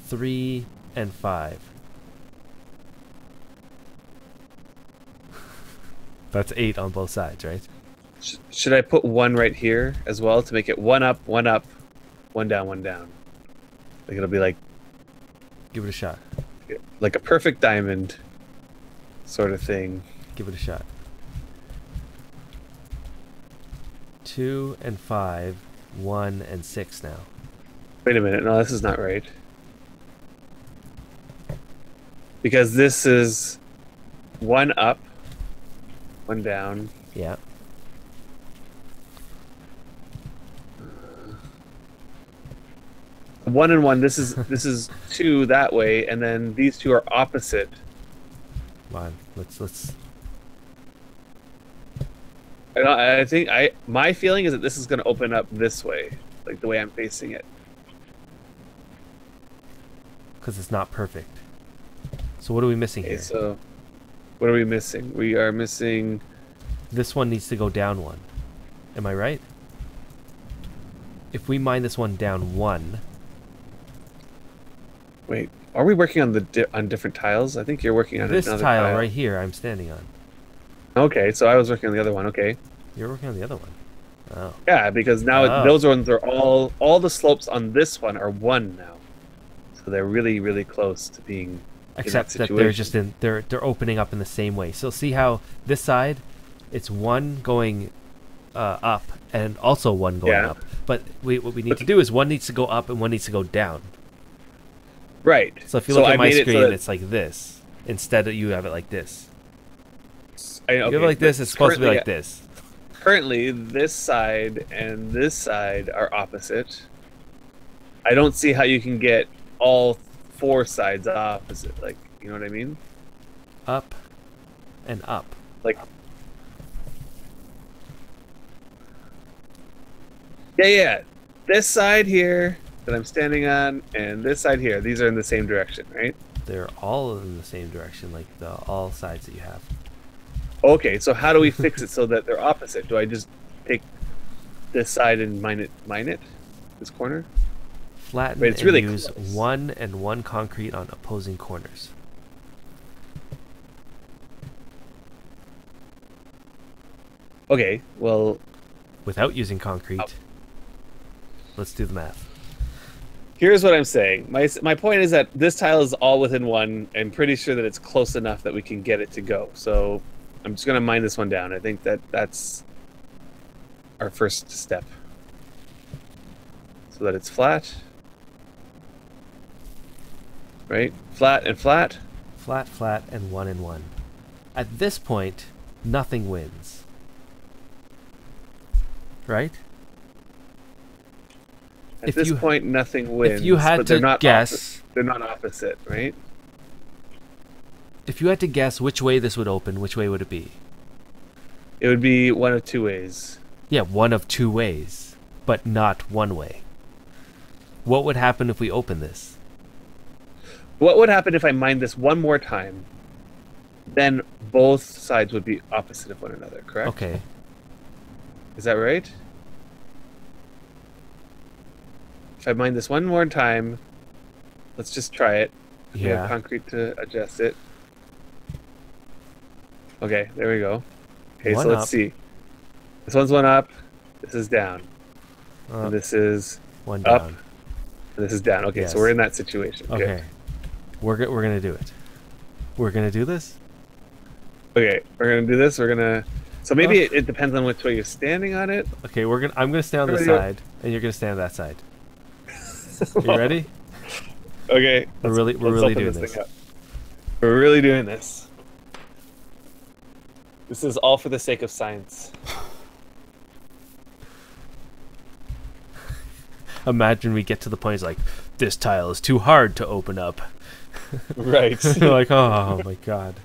3 and 5. That's 8 on both sides, right? Should I put 1 right here as well to make it 1 up, 1 up, 1 down, 1 down? Like it'll be like Give it a shot. like a perfect diamond sort of thing. Give it a shot. 2 and 5, 1 and 6 now. Wait a minute, no, this is not right. Because this is 1 up, 1 down. Yeah. One and 1. This is 2 that way, and then these 2 are opposite. Come on, let's. I think my feeling is that this is going to open up this way, like the way I'm facing it. Because it's not perfect. So what are we missing here? So what are we missing? We are missing. This one needs to go down 1. Am I right? If we mine this one down 1. Wait, are we working on on different tiles? I think you're working on this another tile right here. I'm standing on. Okay, so I was working on the other one. Okay. You're working on the other one. Oh. Yeah, because now those ones are all the slopes on this one are 1 now, so they're really really close to being. Except that they're just they're opening up in the same way. So see how this side, it's 1 going up and also 1 going up. But what we need to do is 1 needs to go up and 1 needs to go down. Right. So if you look at my screen, it's like this. Instead, you have it like this. Okay, you have it like this. It's supposed to be like this. Currently, this side and this side are opposite. I don't see how you can get all 4 sides opposite. Like, you know what I mean? Up and up. Like, yeah. This side here that I'm standing on, and this side here. These are in the same direction, right? They're all in the same direction, like all sides that you have. Okay, so how do we fix it so that they're opposite? Do I just take this side and mine it? This corner? Flatten Wait, it's and really use close. 1 and 1 concrete on opposing corners. Okay, well... Without using concrete. Let's do the math. Here's what I'm saying. My point is that this tile is all within 1. I'm pretty sure that it's close enough that we can get it to go. So I'm just going to mine this one down. I think that's our first step. So that it's flat. Right? Flat and flat. Flat, flat, and 1 and 1. At this point, nothing wins. Right? At this point, nothing wins. If you had to guess... They're not opposite, right? If you had to guess which way this would open, which way would it be? It would be one of two ways. Yeah, one of two ways, but not one way. What would happen if we open this? What would happen if I mined this one more time? Then both sides would be opposite of one another, correct? Okay. Is that right? If I mine this one more time, let's just try it. We have concrete to adjust it. Okay, there we go. Okay, so let's see. This one's one up. This is down. And this is one up. down. And this is down. Okay, so we're in that situation. Okay. We're gonna do it. We're gonna do this. Okay, we're gonna do this. We're gonna. So maybe it depends on which way you're standing on it. Okay, I'm gonna stand on this side, and you're gonna stand on that side. You ready? Okay. We're really doing this. We're really doing this. This is all for the sake of science. Imagine we get to the point it's like, this tile is too hard to open up. Right. You're like, oh my god.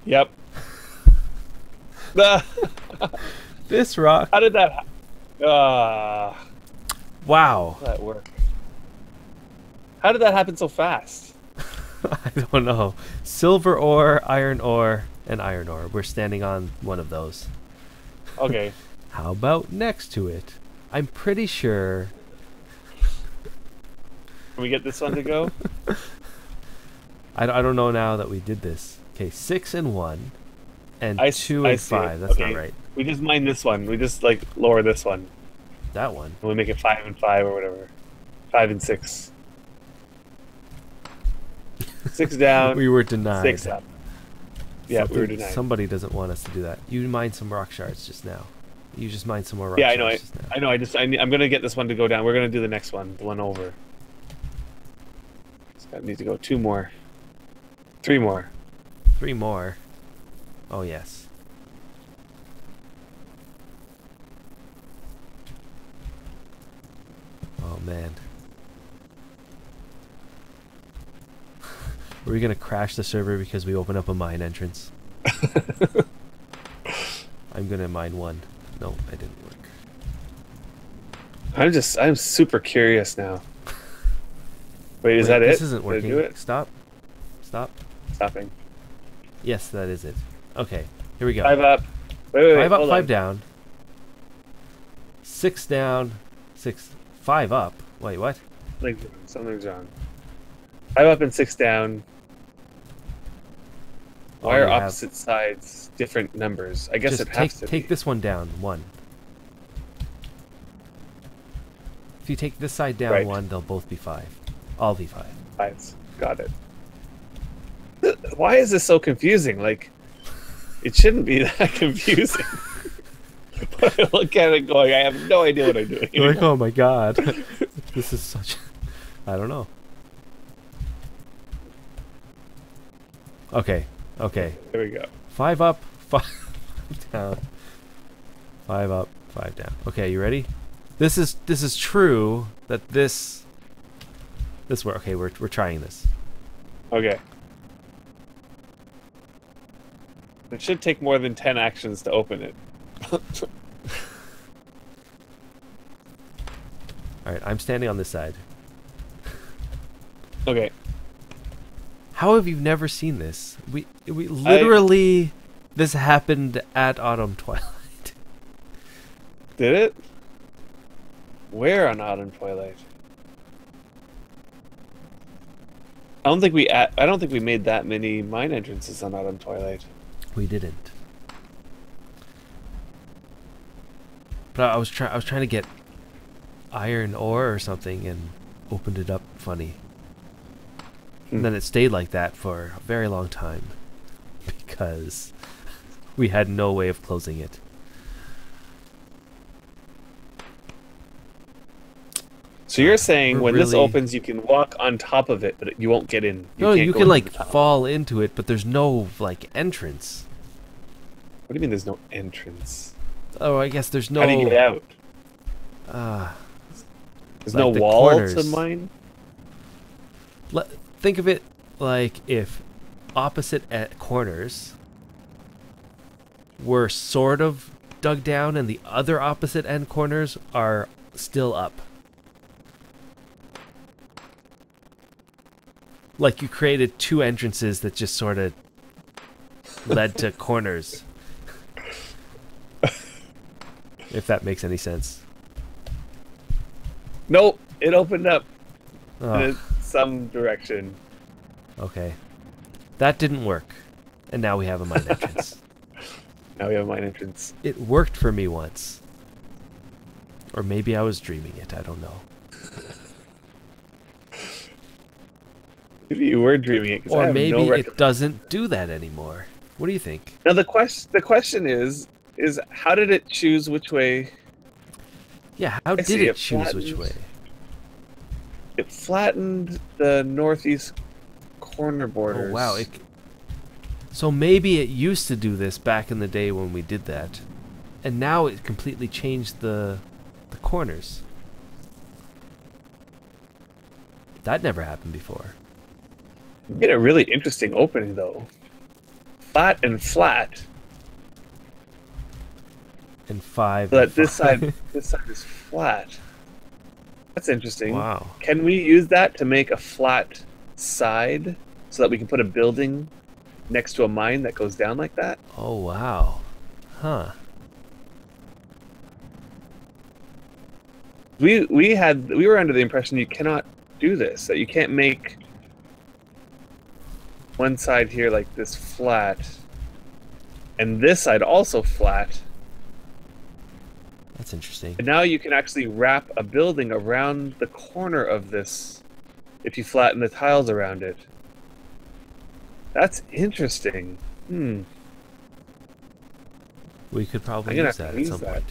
Yep. This rock. How did that? Wow. How did that work? How did that happen so fast? I don't know. Silver ore, iron ore, and iron ore. We're standing on one of those. Okay. How about next to it? I'm pretty sure. Can we get this one to go? I don't know now that we did this. Okay, 6 and 1, and 2 and 5. That's not right. We just mine this one. We just like lower this one. That one. And we make it 5 and 5 or whatever. 5 and 6. 6 down. We were denied. 6 up. Yeah, we were denied. Somebody doesn't want us to do that. You mined some rock shards just now. You just mined some more rock shards. Yeah, I know. I'm gonna get this one to go down. We're gonna do the next one, the one over. I need to go 2 more. 3 more. 3 more. Oh yes. Oh man. Are we gonna crash the server because we open up a mine entrance? I'm gonna mine 1. No, that didn't work. I'm super curious now. Wait, is that it? This isn't working. Did I do it? Stop. Stop. Stopping. Yes, that is it. Okay, here we go. 5 up. Wait, 5 up, 5 on. down. 6 down. 5 up. Wait, what? Something's wrong. 5 up and 6 down. Why are opposite sides different numbers? I guess it has to be. Take this one down, 1. If you take this side down 1, they'll both be 5. All be 5. 5s. Got it. Why is this so confusing? Like, it shouldn't be that confusing. But I look at it going, I have no idea what I'm doing. You're like, oh my god. This is such... I don't know. Okay. Okay. There we go. 5 up, 5 down. 5 up, 5 down. Okay, you ready? This is true that this work. Okay, we're trying this. Okay. It should take more than 10 actions to open it. Alright, I'm standing on this side. Okay. How have you never seen this? We literally this happened at Autumn Twilight. Did it? Where on Autumn Twilight? I don't think we made that many mine entrances on Autumn Twilight. We didn't. But I was trying to get iron ore or something and opened it up funny. And then it stayed like that for a very long time because we had no way of closing it. So you're saying when this opens, you can walk on top of it, but you won't get in. You can like fall into it, but there's no like entrance. What do you mean there's no entrance? Oh, I guess there's no... How do you get out? There's like no the wall corners. to mine? Think of it like if opposite corners were sort of dug down and the other opposite end corners are still up. Like you created two entrances that just sort of led to corners. If that makes any sense. Nope, it opened up Oh, in some direction. okay. That didn't work. And now we have a mine entrance. Now we have mine entrance. It worked for me once. Or maybe I was dreaming it, I don't know. Maybe you were dreaming it. 'Cause I Or have maybe no it doesn't do that anymore. What do you think? Now the question is how did it choose which way? Yeah, how did see, it it choose which flattened. way? It flattened the northeast corner borders. Oh, wow. So maybe it used to do this back in the day when we did that. And now it completely changed the corners. That never happened before. You get a really interesting opening though. Flat and flat. And 5. But and this five. side is flat. That's interesting. Wow. Can we use that to make a flat side so that we can put a building next to a mine that goes down like that? Oh, wow. Huh. We were under the impression you cannot do this, that you can't make one side here like this flat and this side also flat. That's interesting. And now you can actually wrap a building around the corner of this if you flatten the tiles around it. That's interesting. We could probably I'm gonna use have that to at use some that. point.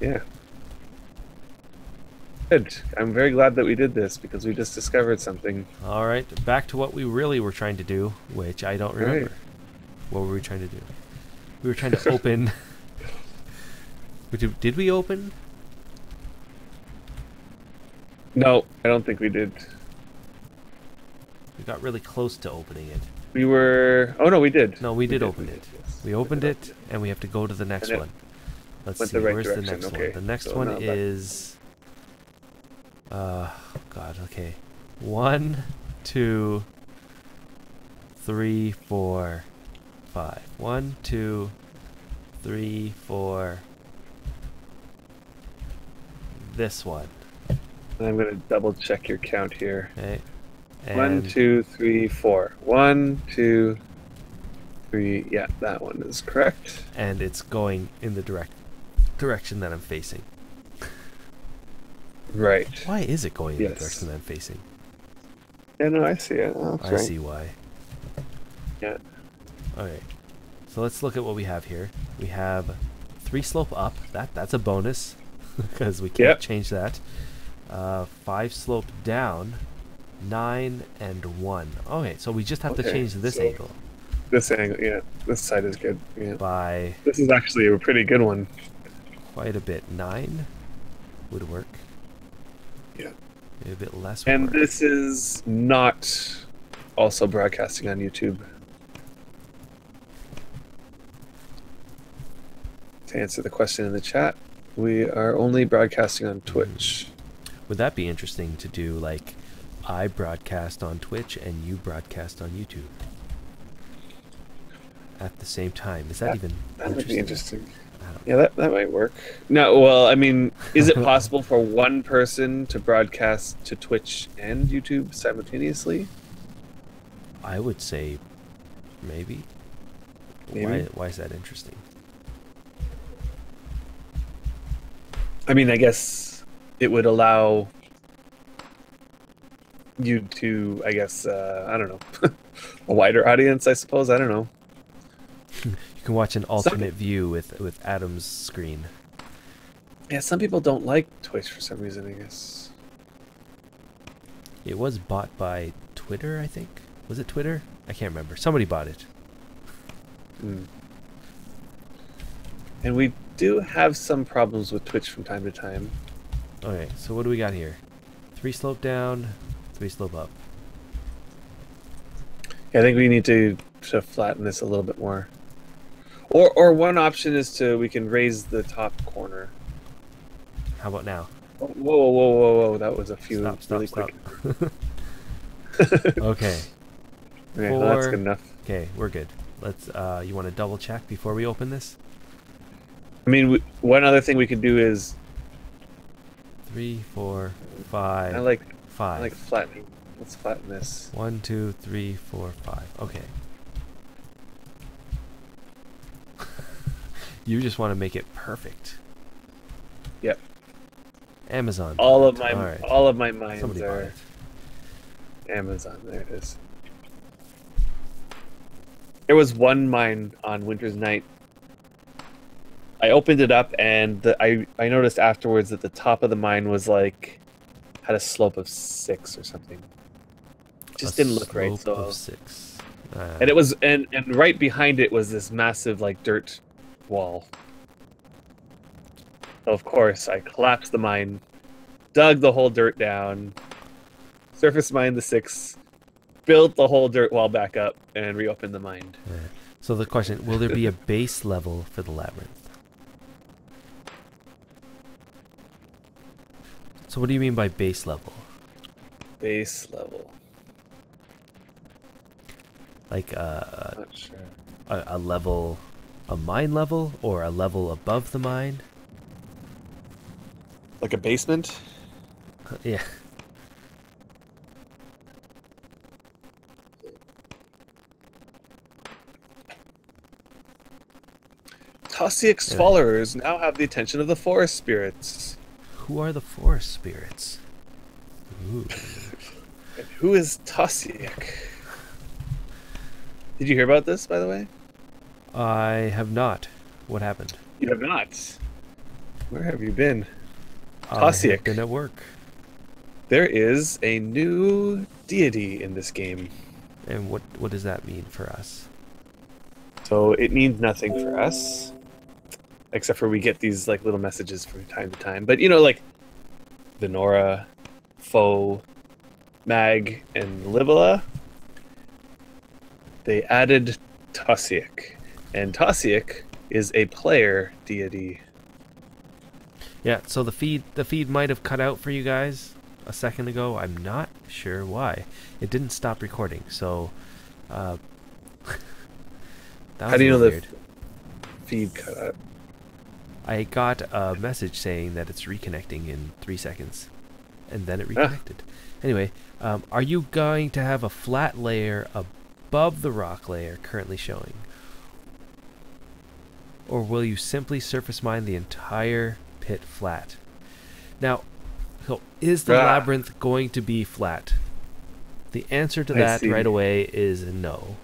Yeah. Good. I'm very glad that we did this because we just discovered something. All right, back to what we really were trying to do, which I don't remember. Right. What were we trying to do? We were trying to open... Did we open? No, I don't think we did. We got really close to opening it. We were... Oh, no, we did. No, we did open it. Yes. We opened it, and we have to go to the next And it one. Let's went see, the right where's direction, the next okay. one? The next So one now back- is... God, okay. 1, 2, 3, 4, 5. 1, 2, 3, 4. This one. And I'm going to double check your count here. Okay. 1, 2, 3, 4. 1, 2, 3. Yeah, that one is correct. And it's going in the direction that I'm facing. Right. Why is it going in the Yes. direction that I'm facing? Yeah, no, I see it. Oh, that's I right. see why. Yeah. Okay. So let's look at what we have here. We have 3 slope up. That's a bonus because we can't Yep. change that. 5 slope down. 9 and 1. Okay, so we just have to Okay, change this so- angle This angle, yeah. This side is good. Yeah. by This is actually a pretty good one. quite a bit. 9 would work. Yeah. Maybe a bit less. And would work. this is not also broadcasting on YouTube. To answer the question in the chat, we are only broadcasting on Twitch. Would that be interesting to do, like, I broadcast on Twitch and you broadcast on YouTube at the same time? Is that even That would be interesting. I don't Yeah, that might work. No, well, I mean, is it possible for one person to broadcast to Twitch and YouTube simultaneously? I would say maybe. Maybe. Why is that interesting? I mean, I guess it would allow you to, I guess, I don't know, a wider audience, I suppose. I don't know. You can watch an alternate view with Adam's screen. Yeah, some people don't like Twitch for some reason, I guess. It was bought by Twitter, I think. Was it Twitter? I can't remember. Somebody bought it. Mm. And we do have some problems with Twitch from time to time. Okay, so what do we got here? 3 slope down, 3 slope up. Yeah, I think we need to flatten this a little bit more. Or one option is we can raise the top corner. How about now? Whoa, whoa, whoa, whoa, whoa! That was a few really quick. Okay. Okay, well, that's good enough. Okay, we're good. Let's. You want to double check before we open this? I mean, one other thing we could do is 3, 4, 5. I like 5. I like flattening. Let's flatten this. 1, 2, 3, 4, 5. Okay. You just want to make it perfect. Yep. Amazon. All of my mines Somebody are Amazon. There it is. There was one mine on Winter's Night. I opened it up and I noticed afterwards that the top of the mine was like had a slope of 6 or something. It just didn't look right. So of 6. And it was and right behind it was this massive like dirt wall. So of course I collapsed the mine, dug the whole dirt down, surface mined the 6, built the whole dirt wall back up, and reopened the mine. Yeah. So the question, will there be a base level for the labyrinth? So what do you mean by base level? Base level. Like Not sure. a level, a mine level, or a level above the mine? Like a basement? Yeah. Tossiek's followers now have the attention of the forest spirits. Who are the forest spirits? Ooh. And who is Tossiek? Did you hear about this, by the way? I have not. What happened? You have not. Where have you been? I have Tossiek. been at work. There is a new deity in this game. And what does that mean for us? So it means nothing for us, except for we get these like little messages from time to time. But you know, like Venora, Foe, Mag, and Libella, they added Tossiek, and Tossiek is a player deity. Yeah, so the feed might have cut out for you guys a second ago. I'm not sure why. It didn't stop recording, so that How do you know the feed cut out? I got a message saying that it's reconnecting in 3 seconds, and then it reconnected. Anyway, are you going to have a flat layer above the rock layer currently showing? Or will you simply surface mine the entire pit flat? Now, so is the labyrinth going to be flat? The answer to that right away is no.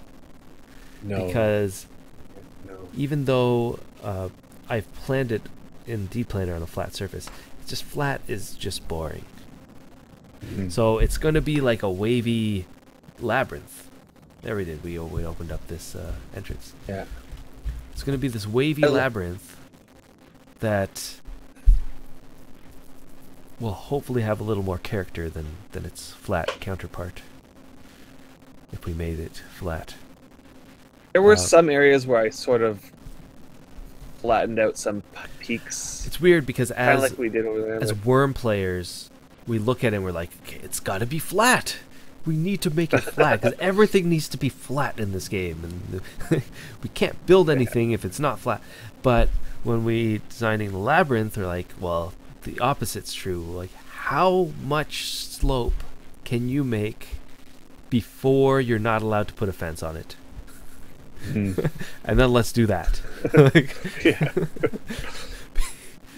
No. Because even though I've planned it in deedplaner on a flat surface, it's just flat is just boring. Mm-hmm. So it's going to be like a wavy labyrinth. There we did. We opened up this entrance. Yeah. It's going to be this wavy labyrinth that will hopefully have a little more character than its flat counterpart. If we made it flat. There were some areas where I sort of flattened out some peaks. It's weird because as like we did over there, as Wurm players, we look at it and we're like, okay, it's got to be flat. We need to make it flat because everything needs to be flat in this game, and we can't build anything if it's not flat. But when we designing the labyrinth, we're like, well, the opposite's true. Like, how much slope can you make before you're not allowed to put a fence on it? And then let's do that.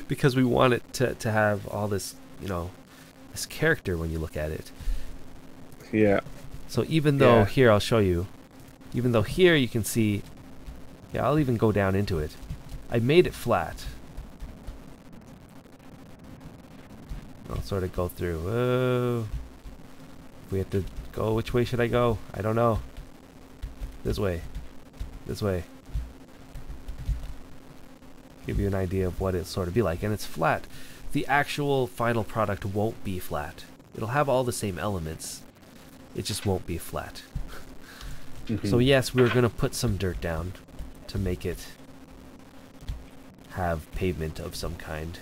Because we want it to have all this, this character when you look at it. Yeah. So even though here, I'll show you, even though here you can see, I'll even go down into it. I made it flat. I'll sort of go through. Oh, we have to go. Which way should I go? I don't know. This way. This way. Give you an idea of what it sort of be like. And it's flat. the actual final product won't be flat. It'll have all the same elements. It just won't be flat. So yes, we're going to put some dirt down to make it have pavement of some kind.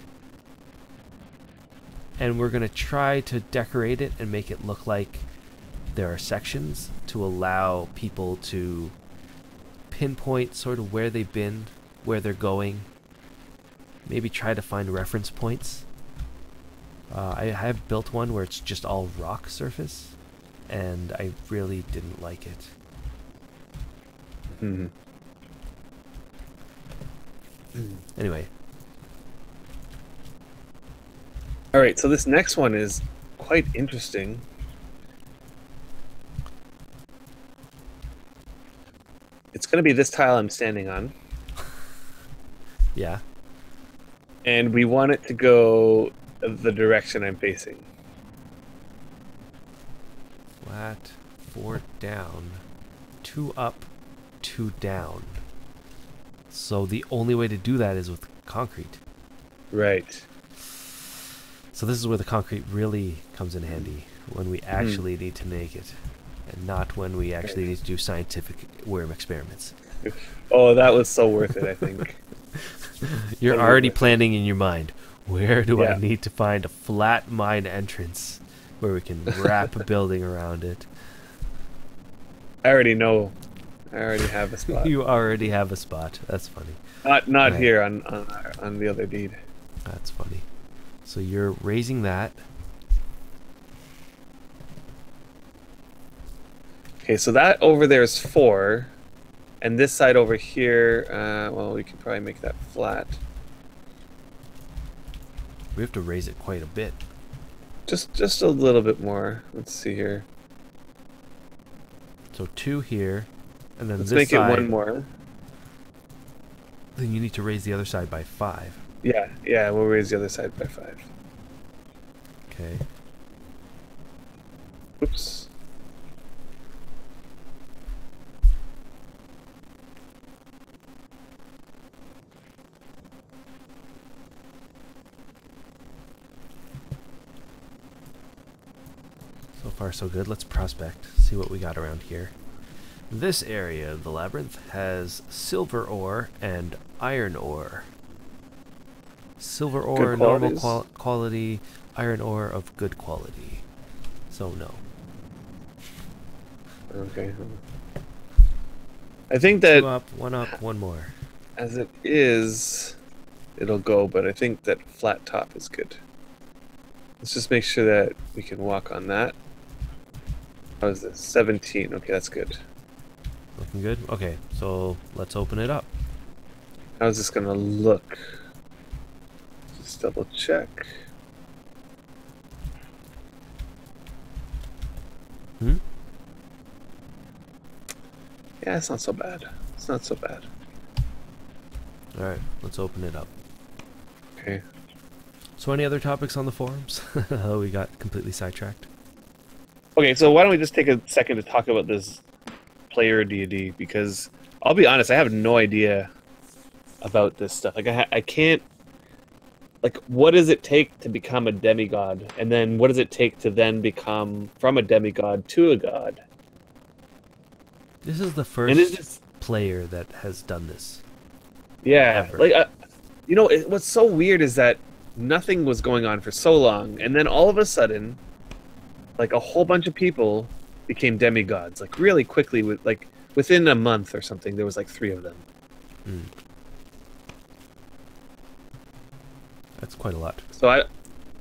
And we're going to try to decorate it and make it look like there are sections to allow people to pinpoint sort of where they've been, where they're going. Maybe try to find reference points. I have built one where it's just all rock surface, and I really didn't like it. Anyway. All right, so this next one is quite interesting. It's going to be this tile I'm standing on. Yeah. And we want it to go the direction I'm facing. Flat, 4 down, 2 up, 2 down. So the only way to do that is with concrete. Right. So this is where the concrete really comes in handy, when we actually need to make it, and not when we actually need to do scientific worm experiments. Oh, that was so worth it, I think. You're already planning in your mind, where do I need to find a flat mine entrance where we can wrap a building around it? I already know. I already have a spot. You already have a spot. That's funny. Not right. Here on the other deed. That's funny. So you're raising that. Okay, so that over there is 4, and this side over here, well, we could probably make that flat. We have to raise it quite a bit. Just a little bit more. Let's see here. So 2 here, and then let's this make side, it 1 more. Then you need to raise the other side by 5. Yeah, we'll raise the other side by 5. Okay. Oops. So far so good. Let's prospect, see what we got around here. This area of the labyrinth has silver ore and iron ore. Silver ore, normal quality, iron ore of good quality. So no. Okay. I think that 2 up, 1 up, 1 more. As it is, it'll go, but I think that flat top is good. Let's just make sure that we can walk on that. How is this? 17. Okay, that's good. Looking good? Okay, so let's open it up. How's this gonna look? Just double check. Yeah, it's not so bad. It's not so bad. Alright, let's open it up. Okay. So any other topics on the forums? We got completely sidetracked. Okay, so why don't we just take a second to talk about this player deity, because I'll be honest, I have no idea about this stuff. Like I can't, like, what does it take to become a demigod, and then what does it take to then become from a demigod to a god? This is the first player that has done this. Yeah, ever. like you know, what's so weird is that nothing was going on for so long, and then all of a sudden, like, a whole bunch of people became demigods, like, really quickly, within a month or something. There was like 3 of them. That's quite a lot. So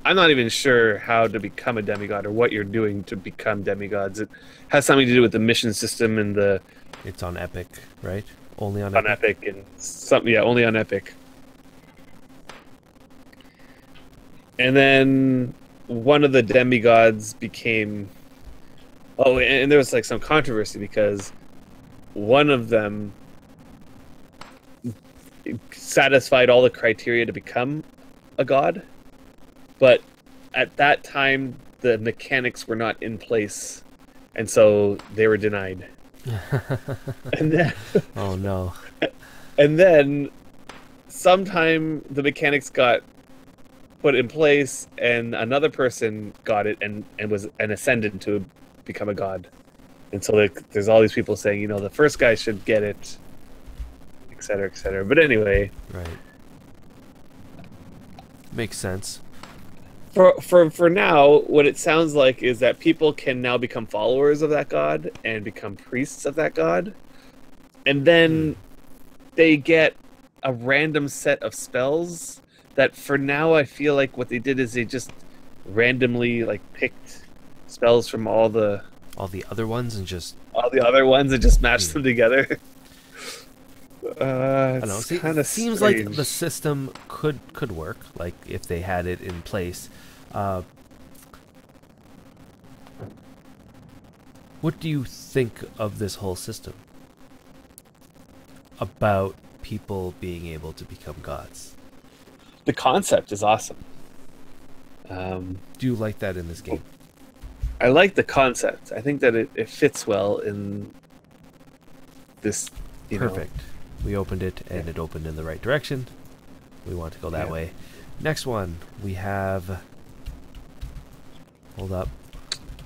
I'm not even sure how to become a demigod or what you're doing to become demigods. It has something to do with the mission system and the. It's on Epic, right? Only on Epic and something. Yeah, only on Epic. And then one of the demigods became. Oh, and there was like some controversy because one of them satisfied all the criteria to become a god, but at that time the mechanics were not in place, and so they were denied. And then, oh no! And then, sometime the mechanics got put in place, and another person got it and ascended to become a god. And so like, there's all these people saying, you know, the first guy should get it, et cetera, et cetera. But anyway, right, makes sense. For now, what it sounds like is that people can now become followers of that god and become priests of that god, and then they get a random set of spells that for now I feel like what they did is they just randomly like picked spells from all the other ones and just matched them together. I don't know. It kind of seems like the system could work, like if they had it in place. What do you think of this whole system? About people being able to become gods. The concept is awesome. Do you like that in this game? I like the concept. I think that it fits well in this. Perfect. We opened it, and it opened in the right direction. We want to go that way. Next one, we have... Hold up.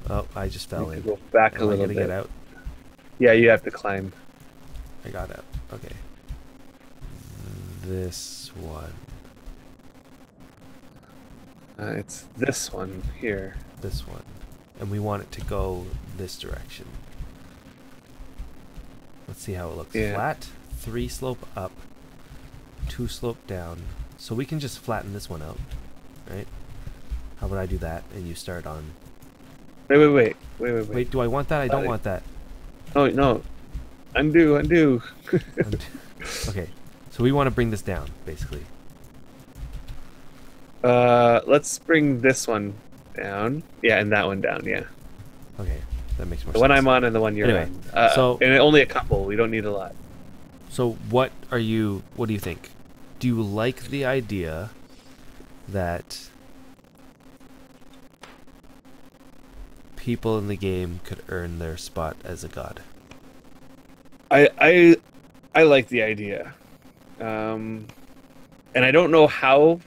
Oh, I just fell in. Go back a little bit. Get out? Yeah, you have to climb. I got out. Okay. This one. It's this one here. This one. And we want it to go this direction. Let's see how it looks. Yeah. Flat, 3 slope up, 2 slope down. So we can just flatten this one out, right? How about I do that and you start on... Wait. Wait, do I want that? I don't want that. Oh, no. Undo. Okay, so we want to bring this down, basically. Let's bring this one down. Yeah, and that one down, yeah. Okay, that makes more sense. The one I'm on and the one you're on. And only a couple. We don't need a lot. So what do you think? Do you like the idea that people in the game could earn their spot as a god? I like the idea. And I don't know how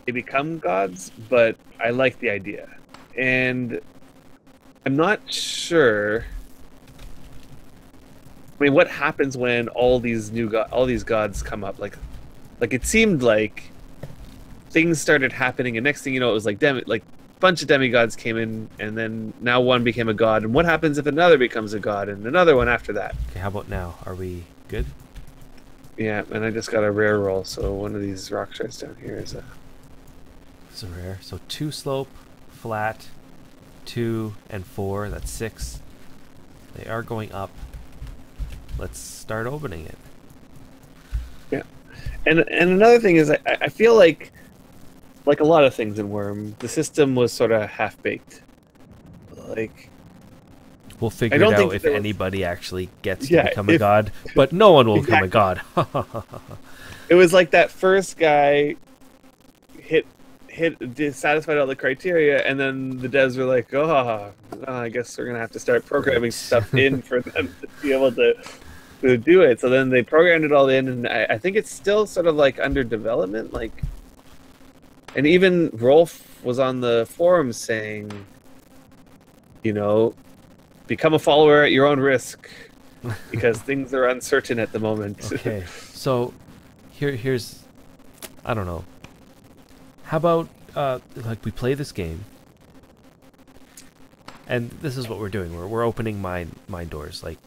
they become gods, but I like the idea. And I'm not sure. I mean, what happens when all these gods come up? Like it seemed like things started happening, and next thing you know, it was like a bunch of demigods came in, and then now one became a god. And what happens if another becomes a god, and another one after that? Okay, how about now? Are we good? Yeah, and I just got a rare roll, so one of these rock shards down here is a... It's a rare. So 2 slope, flat, 2 and 4. That's 6. They are going up. Let's start opening it. Yeah, and another thing is I feel like a lot of things in Wurm, the system was sort of half baked. Like, we'll figure it out if anybody actually gets to become a god, but no one will become a god. It was like that first guy satisfied all the criteria, and then the devs were like, I guess we're gonna have to start programming stuff in for them to be able to do it. So then they programmed it all in, and I think it's still sort of like under development. Like, and even Rolf was on the forums saying, become a follower at your own risk, because things are uncertain at the moment. Okay, so here's, I don't know. How about we play this game, and this is what we're doing. We're opening mine doors. Like,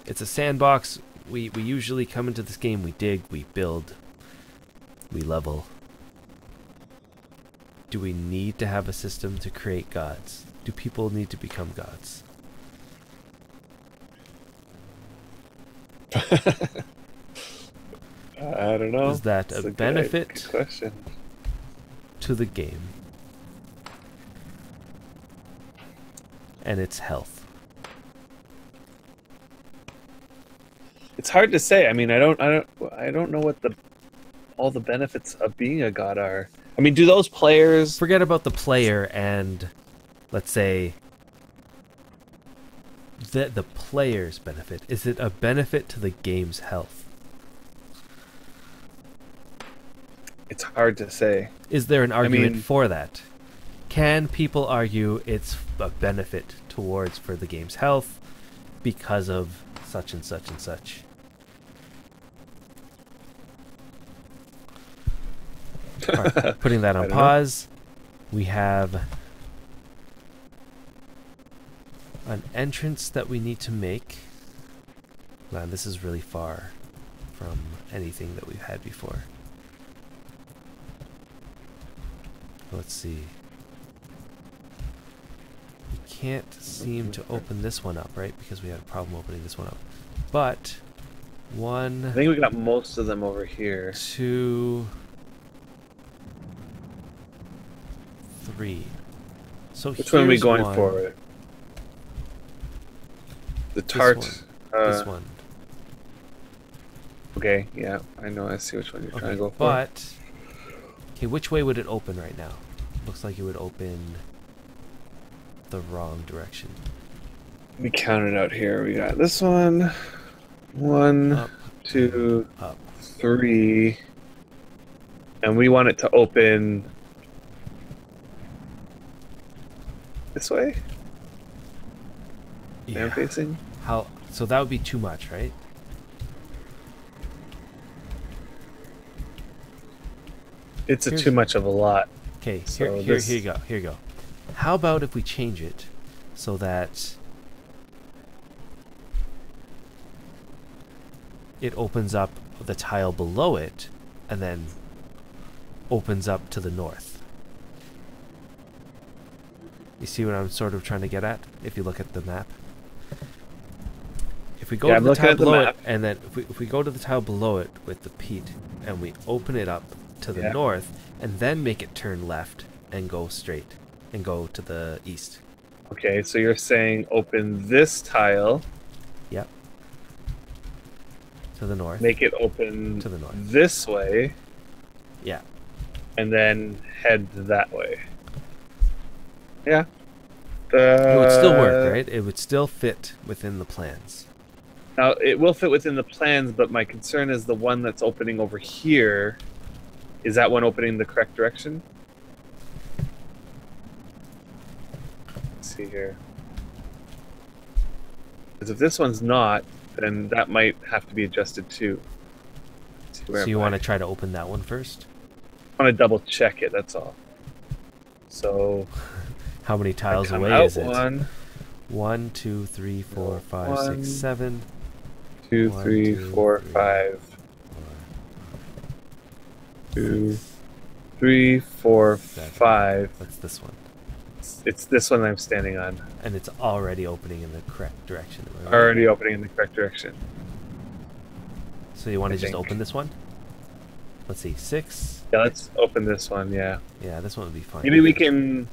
it's a sandbox. We usually come into this game. We dig, we build, we level. Do we need to have a system to create gods? Do people need to become gods? I don't know. Is that a benefit good question to the game and its health? It's hard to say. I mean, I don't know what all the benefits of being a god are. I mean, do those players... Forget about the player and, let's say, the player's benefit. Is it a benefit to the game's health? It's hard to say. Is there an argument for that? Can people argue it's a benefit towards for the game's health because of such and such and such? All right, putting that on pause, we have an entrance that we need to make. Man, this is really far from anything that we've had before. Let's see. We can't seem to open this one up, right? Because we had a problem opening this one up. But one... I think we got most of them over here. 2, 3. So which one are we going one. for? The tart. This one. Okay, yeah, I know. I see which one you're trying to go for. But, okay, which way would it open right now? Looks like it would open the wrong direction. We counted out here. We got this one. 1, up, 2, up. 3. And we want it to open this way? Yeah. I'm facing? How? So that would be too much, right? It's too much of a lot. Okay, So here you go. Here you go. How about if we change it so that it opens up the tile below it and then opens up to the north? You see what I'm sort of trying to get at if you look at the map? If we go to the tile below it, and then if we go to the tile below it with the peat and we open it up to the north and then make it turn left and go straight and go to the east. Okay, so you're saying open this tile. Yep. To the north. Make it open to the north. This way. Yeah. And then head that way. Yeah. It would still work, right? It would still fit within the plans. Now, it will fit within the plans, but my concern is the one that's opening over here. Is that one opening the correct direction? Let's see here. Because if this one's not, then that might have to be adjusted too. So you want to try to open that one first? I want to double check it, that's all. So... How many tiles away is it? 1, 2, 3, 4, 5, 6, 7. 2, 3, 4, 5. 2, 3, 4, 5. That's this one. It's this one I'm standing on. And it's already opening in the correct direction. Already opening in the correct direction. So you want to just open this one? Let's see, 6. Yeah, let's open this one, yeah. Yeah, this one would be fine. Maybe we can...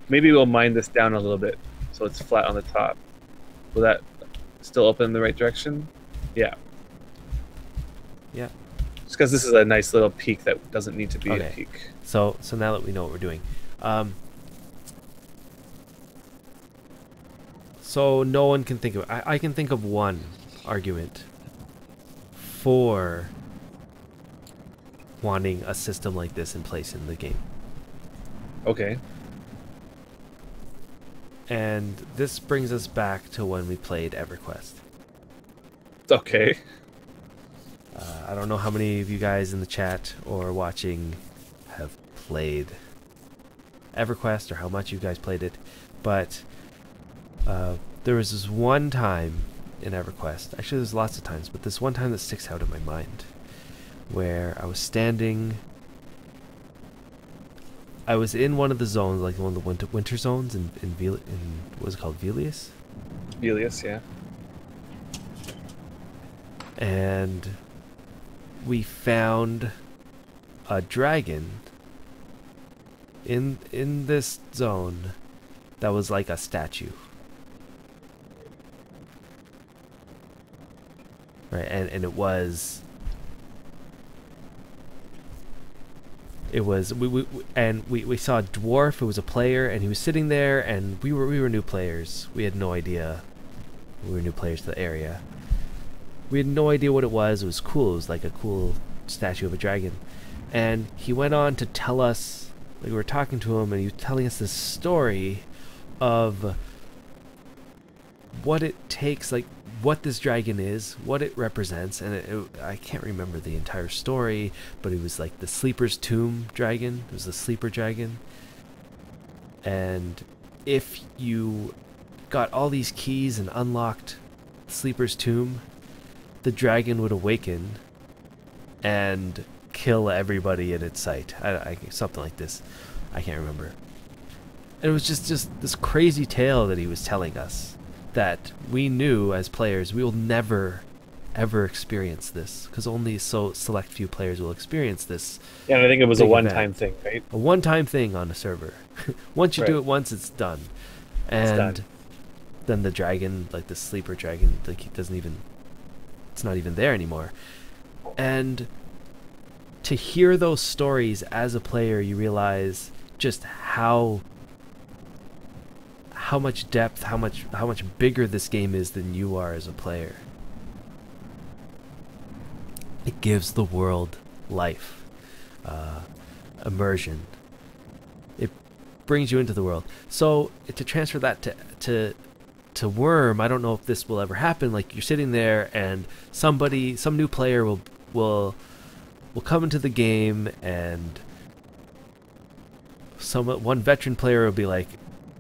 Maybe we'll mine this down a little bit so it's flat on the top. Will that still open in the right direction? Yeah. Yeah. Just because this is a nice little peak that doesn't need to be a peak. So now that we know what we're doing. So no one can think of... I can think of one argument for wanting a system like this in place in the game. Okay. And this brings us back to when we played EverQuest. Okay. I don't know how many of you guys in the chat or watching have played EverQuest or how much you guys played it, but there was this one time in EverQuest, actually there's lots of times, but this one time that sticks out in my mind, where I was standing... I was in one of the zones, like one of the winter zones in what is it called, Velius? Velius, yeah. And we found a dragon in this zone that was like a statue. Right, and it was we saw a dwarf who was a player, and he was sitting there, and we were new players. We had no idea. We were new players to the area. We had no idea what it was. It was cool. It was like a cool statue of a dragon. And he went on to tell us, like, we were talking to him, and he was telling us this story of what it takes, like what this dragon is, what it represents, and I can't remember the entire story, but it was like the Sleeper's Tomb dragon. It was the sleeper dragon. And if you got all these keys and unlocked Sleeper's Tomb, the dragon would awaken and kill everybody in its sight. Something like this. I can't remember. And it was just this crazy tale that he was telling us that we knew as players we will never ever experience this, because only so select few players will experience this. Yeah, and I think it was a one-time thing, right? A one-time thing on a server. Once you do it once, it's done. And then the dragon, like the sleeper dragon, like it's not even there anymore. And to hear those stories as a player, you realize just how much depth, how much bigger this game is than you are as a player. It gives the world life, immersion. It brings you into the world. So to transfer that to Wurm, I don't know if this will ever happen. Like, you're sitting there and some new player will come into the game, and one veteran player will be like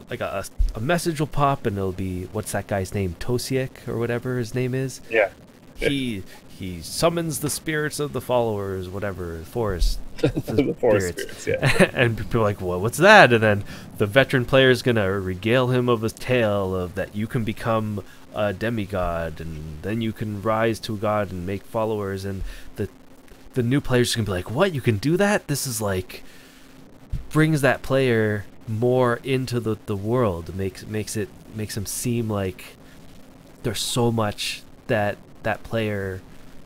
a message will pop, and it'll be, what's that guy's name, Tosiek or whatever his name is. Yeah. He summons the spirits of the followers, whatever, forest. The forest spirits, yeah. And people are like, well, what's that? And then the veteran player is going to regale him of a tale of that you can become a demigod, and then you can rise to a god and make followers. And the new players can be like, what? You can do that? This is like, brings that player more into the world. Makes them seem like there's so much that player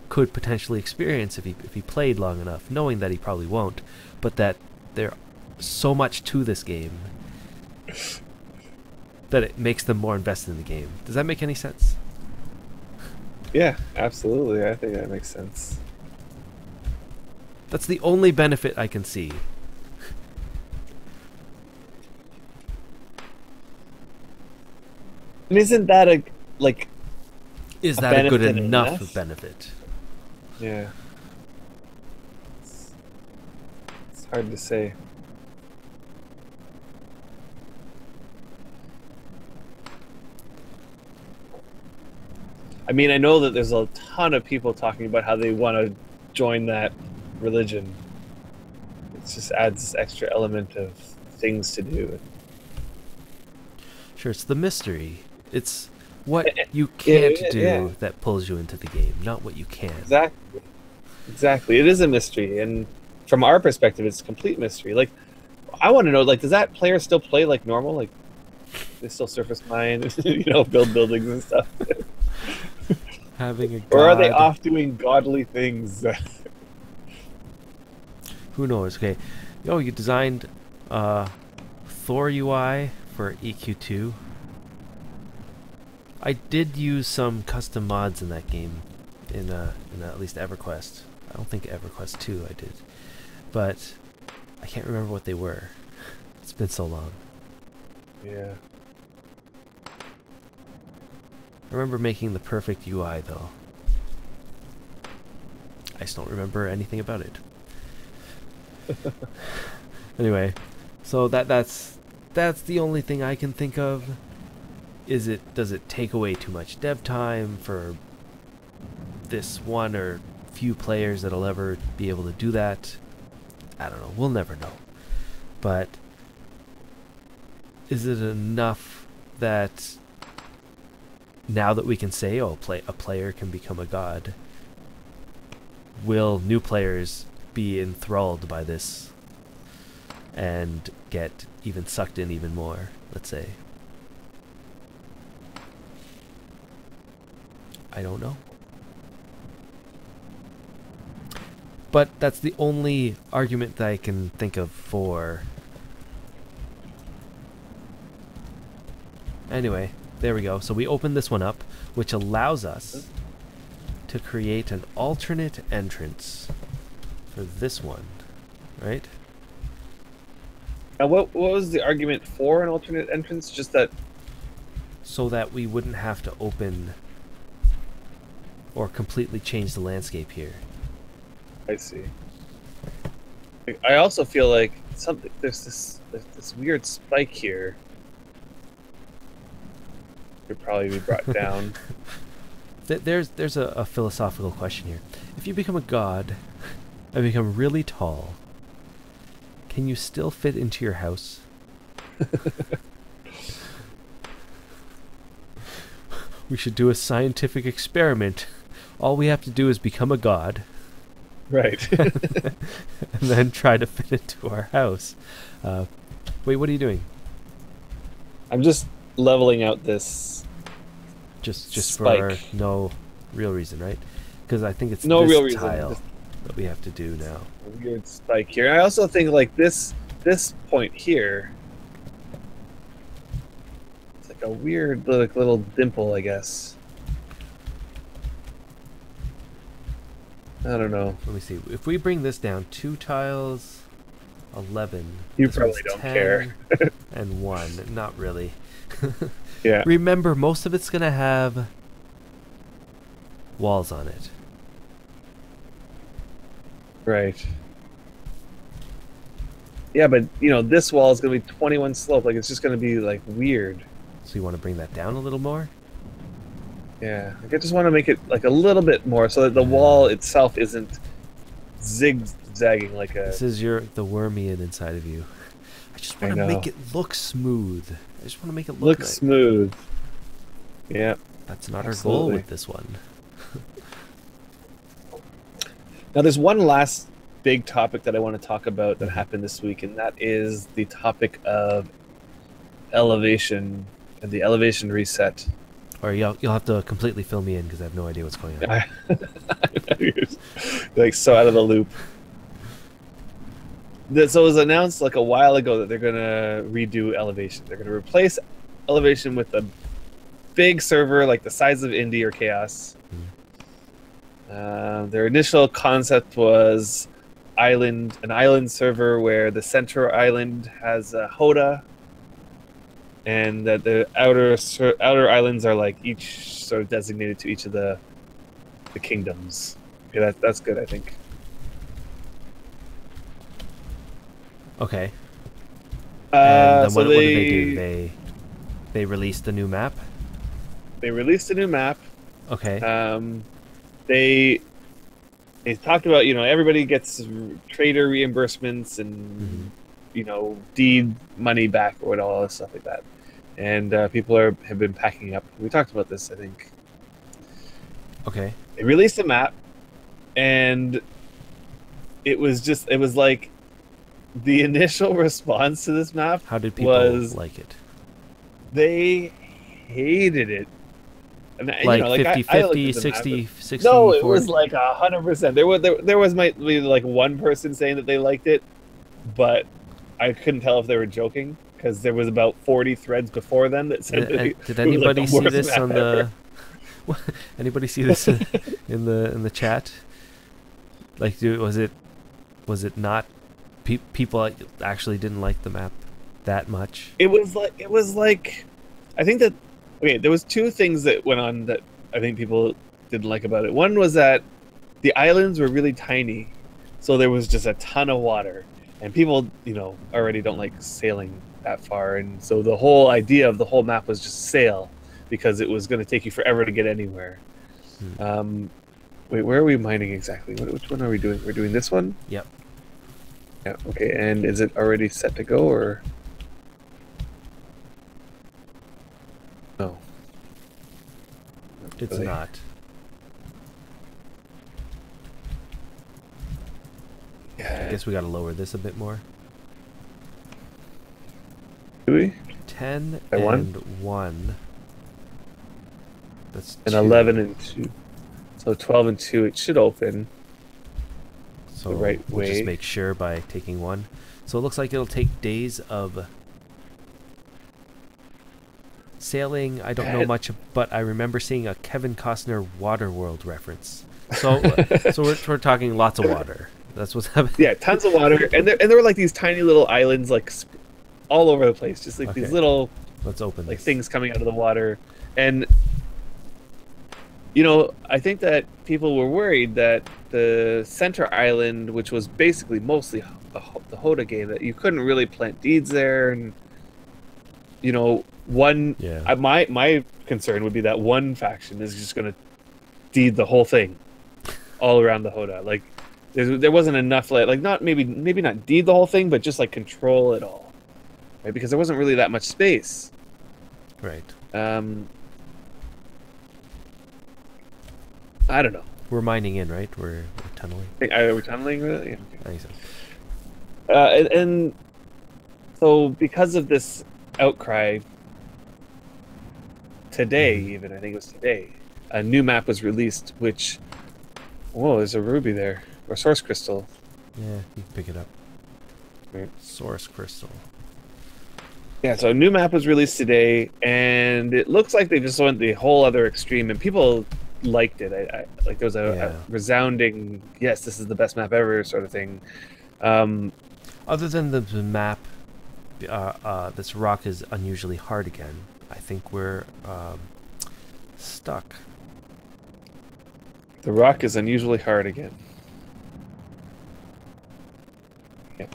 could potentially experience if he played long enough, knowing that he probably won't, but that there's so much to this game that it makes them more invested in the game. Does that make any sense? Yeah, absolutely. I think that makes sense. That's the only benefit I can see. And isn't that is that a good enough benefit? Yeah. It's hard to say. I mean, I know that there's a ton of people talking about how they want to join that religion. It just adds this extra element of things to do. Sure, it's the mystery. It's what you can't do that pulls you into the game, not what you can. Exactly. It is a mystery, and from our perspective, it's a complete mystery. Like, I want to know, like, does that player still play like normal? Like, they still surface mine, build buildings and stuff? Having a god. Or are they off doing godly things? Who knows? Okay. You designed Thor UI for EQ2. I did use some custom mods in that game, in at least EverQuest. I don't think EverQuest 2 I did, but I can't remember what they were. It's been so long. Yeah. I remember making the perfect UI though. I just don't remember anything about it. Anyway, so that's the only thing I can think of. Does it take away too much dev time for this one or few players that'll ever be able to do that? I don't know. We'll never know. But is it enough that now that we can say, a player can become a god, will new players be enthralled by this and get even sucked in even more, let's say? I don't know. But that's the only argument that I can think of for. Anyway, there we go. So we open this one up, which allows us to create an alternate entrance for this one. right? Now, what was the argument for an alternate entrance? Just that... So that we wouldn't have to open or completely change the landscape here. I see. I also feel like there's this weird spike here. Could probably be brought down. There's a philosophical question here. If you become a god and become really tall, can you still fit into your house? We should do a scientific experiment. All we have to do is become a god. Right. And then try to fit into our house. Wait, what are you doing? I'm just leveling out this. Just spike. For no real reason, right? Because I think it's no this real reason. tile that we have to do now. A weird spike here. I also think like this point here. It's like a weird little dimple, I guess. I don't know. Let me see. If we bring this down 2 tiles, 11. You probably don't care. And 1. Not really. Yeah. Remember, most of it's going to have walls on it. Right. Yeah, but, you know, this wall is going to be 21 slope. Like, it's just going to be, like, weird. So you want to bring that down a little more? Yeah. Like, I just want to make it, like, a little bit more so that the wall itself isn't zigzagging like a... This is the Wurmian inside of you. I just want to make it look smooth. I just want to make it look nice. Smooth. Yeah. That's not our goal with this one. Now, there's one last big topic that I want to talk about that happened this week, and that is the topic of elevation and the elevation reset. Or you'll have to completely fill me in because I have no idea what's going on. You're like so out of the loop. So it was announced like a while ago that they're going to redo elevation. They're going to replace elevation with a big server like the size of Indie or Chaos. Their initial concept was an island server where the center island has a Hoda, and that the outer islands are like each sort of designated to each of the kingdoms. Okay, that's good, I think. Okay. And then so what did they do? They released a new map? They released a new map. Okay. They talked about, you know, everybody gets trader reimbursements and deed money back or all that stuff like that. And people have been packing up. We talked about this, I think. Okay. They released a map, and it was like the initial response to this map. How did people like it? They hated it. And, like 50-50, 60-40? No, it was like 100%. There was might be like one person saying that they liked it, but I couldn't tell if they were joking because there was about 40 threads before them that said that did anybody see this on the... Anybody see this in the chat? Like, was it not... People actually didn't like the map that much? It was like... I think that... Okay, there was 2 things that went on that I think people didn't like about it. One was that the islands were really tiny, so there was just a ton of water. And people, already don't like sailing that far. And so the whole idea of the whole map was just sail, because it was going to take you forever to get anywhere. Wait, where are we mining exactly? Which one are we doing? We're doing this one? Yep. Yeah, okay. And is it already set to go, or... No. It's not. Yeah. I guess we gotta lower this a bit more. Do we? 10 By and 1. That's 2. And 11 and 2. So 12 and 2, it should open. So the right we'll way. Just make sure by taking 1. So it looks like it'll take days of sailing. I don't know much, but I remember seeing a Kevin Costner Waterworld reference. So we're talking lots of water. That's what's happening. Yeah, tons of water, and there were like these tiny little islands like all over the place, just like these little Let's open like this. things coming out of the water. And I think that people were worried that the center island, which was basically mostly the Hoda game, that you couldn't really plant deeds there, and my concern would be that one faction is just going to deed the whole thing all around the Hoda. Like there wasn't enough, like not maybe not deed the whole thing, but just like control it all, right? Because there wasn't really that much space. Right. I don't know. We're mining in, right? We're tunneling. Are we tunneling? Really? Yeah, okay. I think so. And so because of this outcry, today, even I think it was today, a new map was released. Which, whoa, there's a ruby there, or source crystal. Yeah, you can pick it up. Right. Source crystal. Yeah, so a new map was released today, and it looks like they just went the whole other extreme, and people liked it. I like there was a resounding yes, this is the best map ever sort of thing. Other than the map, this rock is unusually hard again. I think we're stuck. The rock is unusually hard again. Yeah.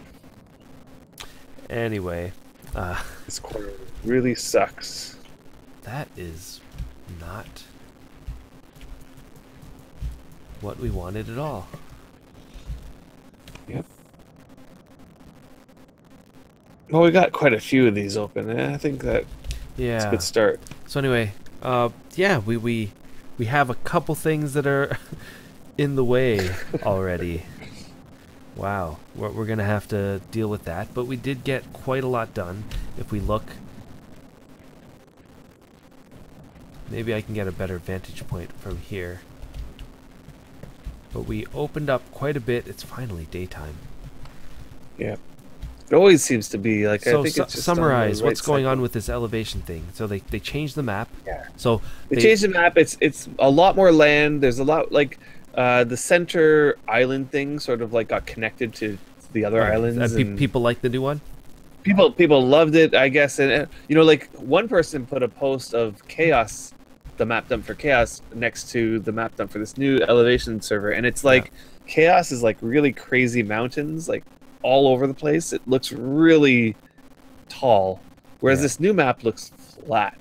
Anyway, this corner really sucks. That is not what we wanted at all. Yep. Well, we got quite a few of these open. I think that's a good start. So anyway, yeah, we have a couple things that are in the way already. Wow, we're gonna have to deal with that, but we did get quite a lot done. If we look, maybe I can get a better vantage point from here. But we opened up quite a bit. It's finally daytime. Yeah. It always seems to be like. So I think it's just summarize on the what's going cycle. on with this elevation thing. So they changed the map. Yeah. So they changed the map. It's a lot more land. There's a lot like the center island thing sort of like got connected to the other islands. And people like the new one. People loved it, I guess. And like one person put a post of Chaos, the map dump for Chaos, next to the map dump for this new elevation server, and it's like Chaos is like really crazy mountains, like all over the place. It looks really tall, whereas this new map looks flat,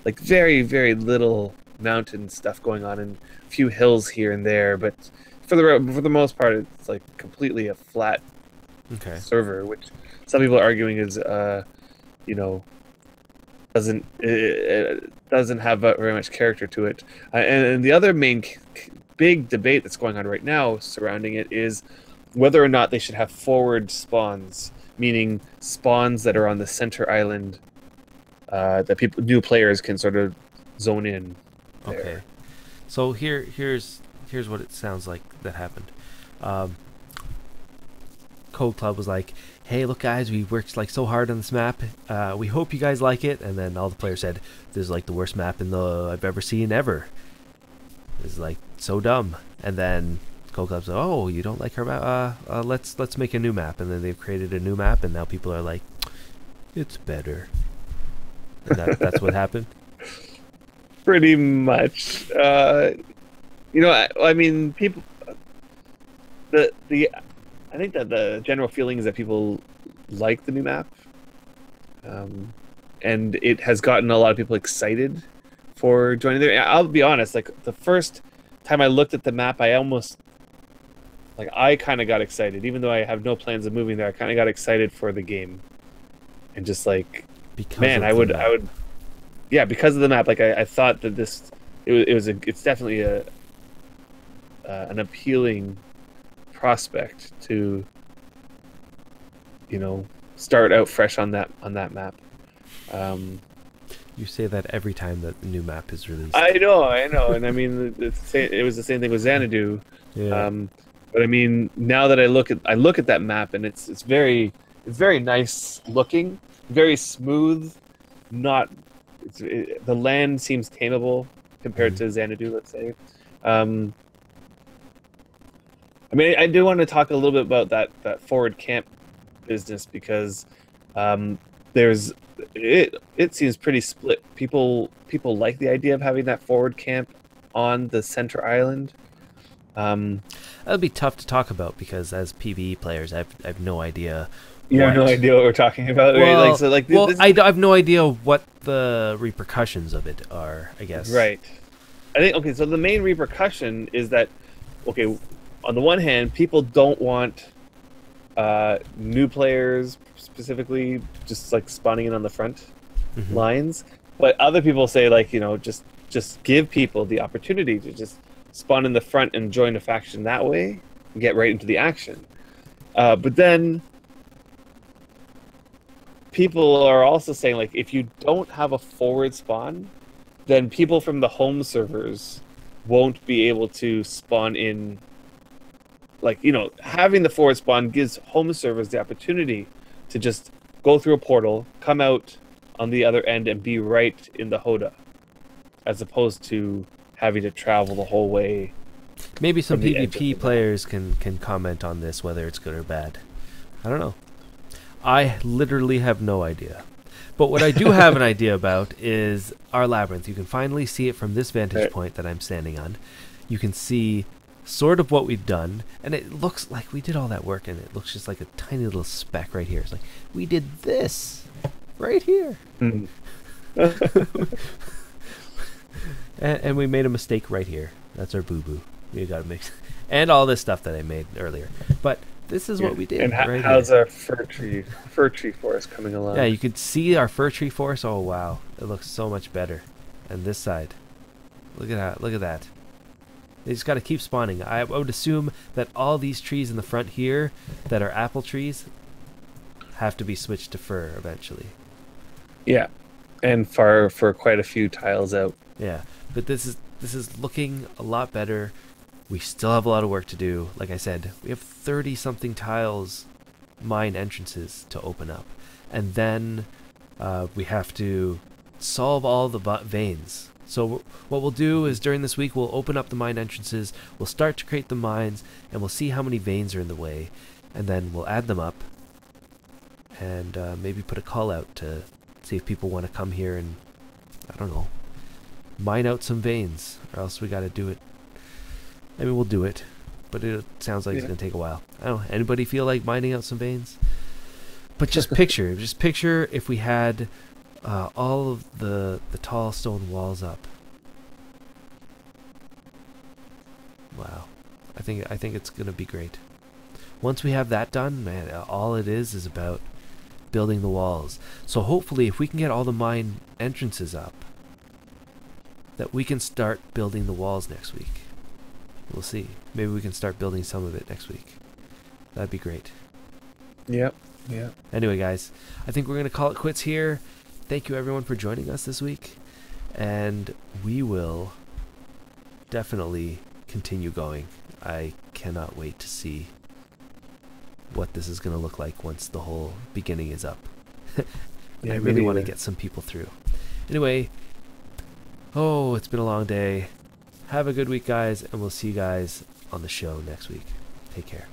like very, very little mountain stuff going on and a few hills here and there, but for the most part it's like completely a flat server, which some people are arguing is doesn't have very much character to it. And the other main big debate that's going on right now surrounding it is whether or not they should have forward spawns, meaning spawns that are on the center island that new players can sort of zone in there. Okay. So here's what it sounds like that happened. Code Club was like, hey, look guys, we worked like so hard on this map. We hope you guys like it. And then all the players said, this is like the worst map I've ever seen ever. It's like so dumb. And then Code Club said, oh, you don't like our map? Let's make a new map. And then they've created a new map, and now people are like, it's better. And that's what happened. Pretty much. I mean, people. I think that the general feeling is that people like the new map, and it has gotten a lot of people excited for joining there. I'll be honest, like the first time I looked at the map, I kind of got excited, even though I have no plans of moving there. I kind of got excited for the game, and just like, I would, yeah, because of the map. Like I thought that it's definitely an appealing prospect to start out fresh on that map. You say that every time that the new map is released. I know, and I mean it was the same thing with Xanadu. Yeah. But I mean, now that I look at that map, and it's very nice looking, very smooth. The land seems tameable compared to Xanadu, let's say. I mean, I do want to talk a little bit about that forward camp business because there's it seems pretty split. People like the idea of having that forward camp on the center island. That'd be tough to talk about because as PvE players, I have no idea. You have no idea what we're talking about. Well, right? Like, I have no idea what the repercussions of it are, I guess. Right. I think, okay, so the main repercussion is that, okay, on the one hand, people don't want new players specifically just like spawning in on the front lines, but other people say like, you know, just give people the opportunity to just spawn in the front and join a faction that way and get right into the action. But then people are also saying like, if you don't have a forward spawn, then people from the home servers won't be able to spawn in. Like, you know, having the forward spawn gives home servers the opportunity to just go through a portal, come out on the other end, and be right in the Hoda, as opposed to having to travel the whole way. Maybe some PvP players can comment on this, whether it's good or bad. I don't know. I literally have no idea. But what I do have an idea about is our labyrinth. You can finally see it from this vantage point that I'm standing on. You can see sort of what we've done, and it looks like we did all that work, and it looks just like a tiny little speck right here. It's like, we did this right here. and we made a mistake right here. That's our boo-boo. We got to mix. And all this stuff that I made earlier. But this is what we did. And how's our fir tree forest coming along? Yeah, you could see our fir tree forest. Oh, wow. It looks so much better. And this side. Look at that. Look at that. They just got to keep spawning. I would assume that all these trees in the front here that are apple trees have to be switched to fir eventually. Yeah, and for quite a few tiles out. Yeah, but this is looking a lot better. We still have a lot of work to do. Like I said, we have 30-something tiles, mine entrances to open up. And then we have to solve all the veins. So what we'll do is during this week, we'll open up the mine entrances, we'll start to create the mines, and we'll see how many veins are in the way, and then we'll add them up, and maybe put a call out to see if people want to come here and, I don't know, mine out some veins, or else we got to do it. I mean, we'll do it, but it sounds like it's going to take a while. I don't know, anybody feel like mining out some veins? But just picture if we had all of the tall stone walls up. Wow, I think it's gonna be great. Once we have that done, man, all it is about building the walls. So hopefully, if we can get all the mine entrances up, that we can start building the walls next week. We'll see. Maybe we can start building some of it next week. That'd be great. Yep. Yeah. Anyway, guys, I think we're gonna call it quits here. Thank you everyone for joining us this week, and we will definitely continue going. I cannot wait to see what this is going to look like once the whole beginning is up. I really want to get some people through. Anyway, it's been a long day. Have a good week, guys, and we'll see you guys on the show next week. Take care.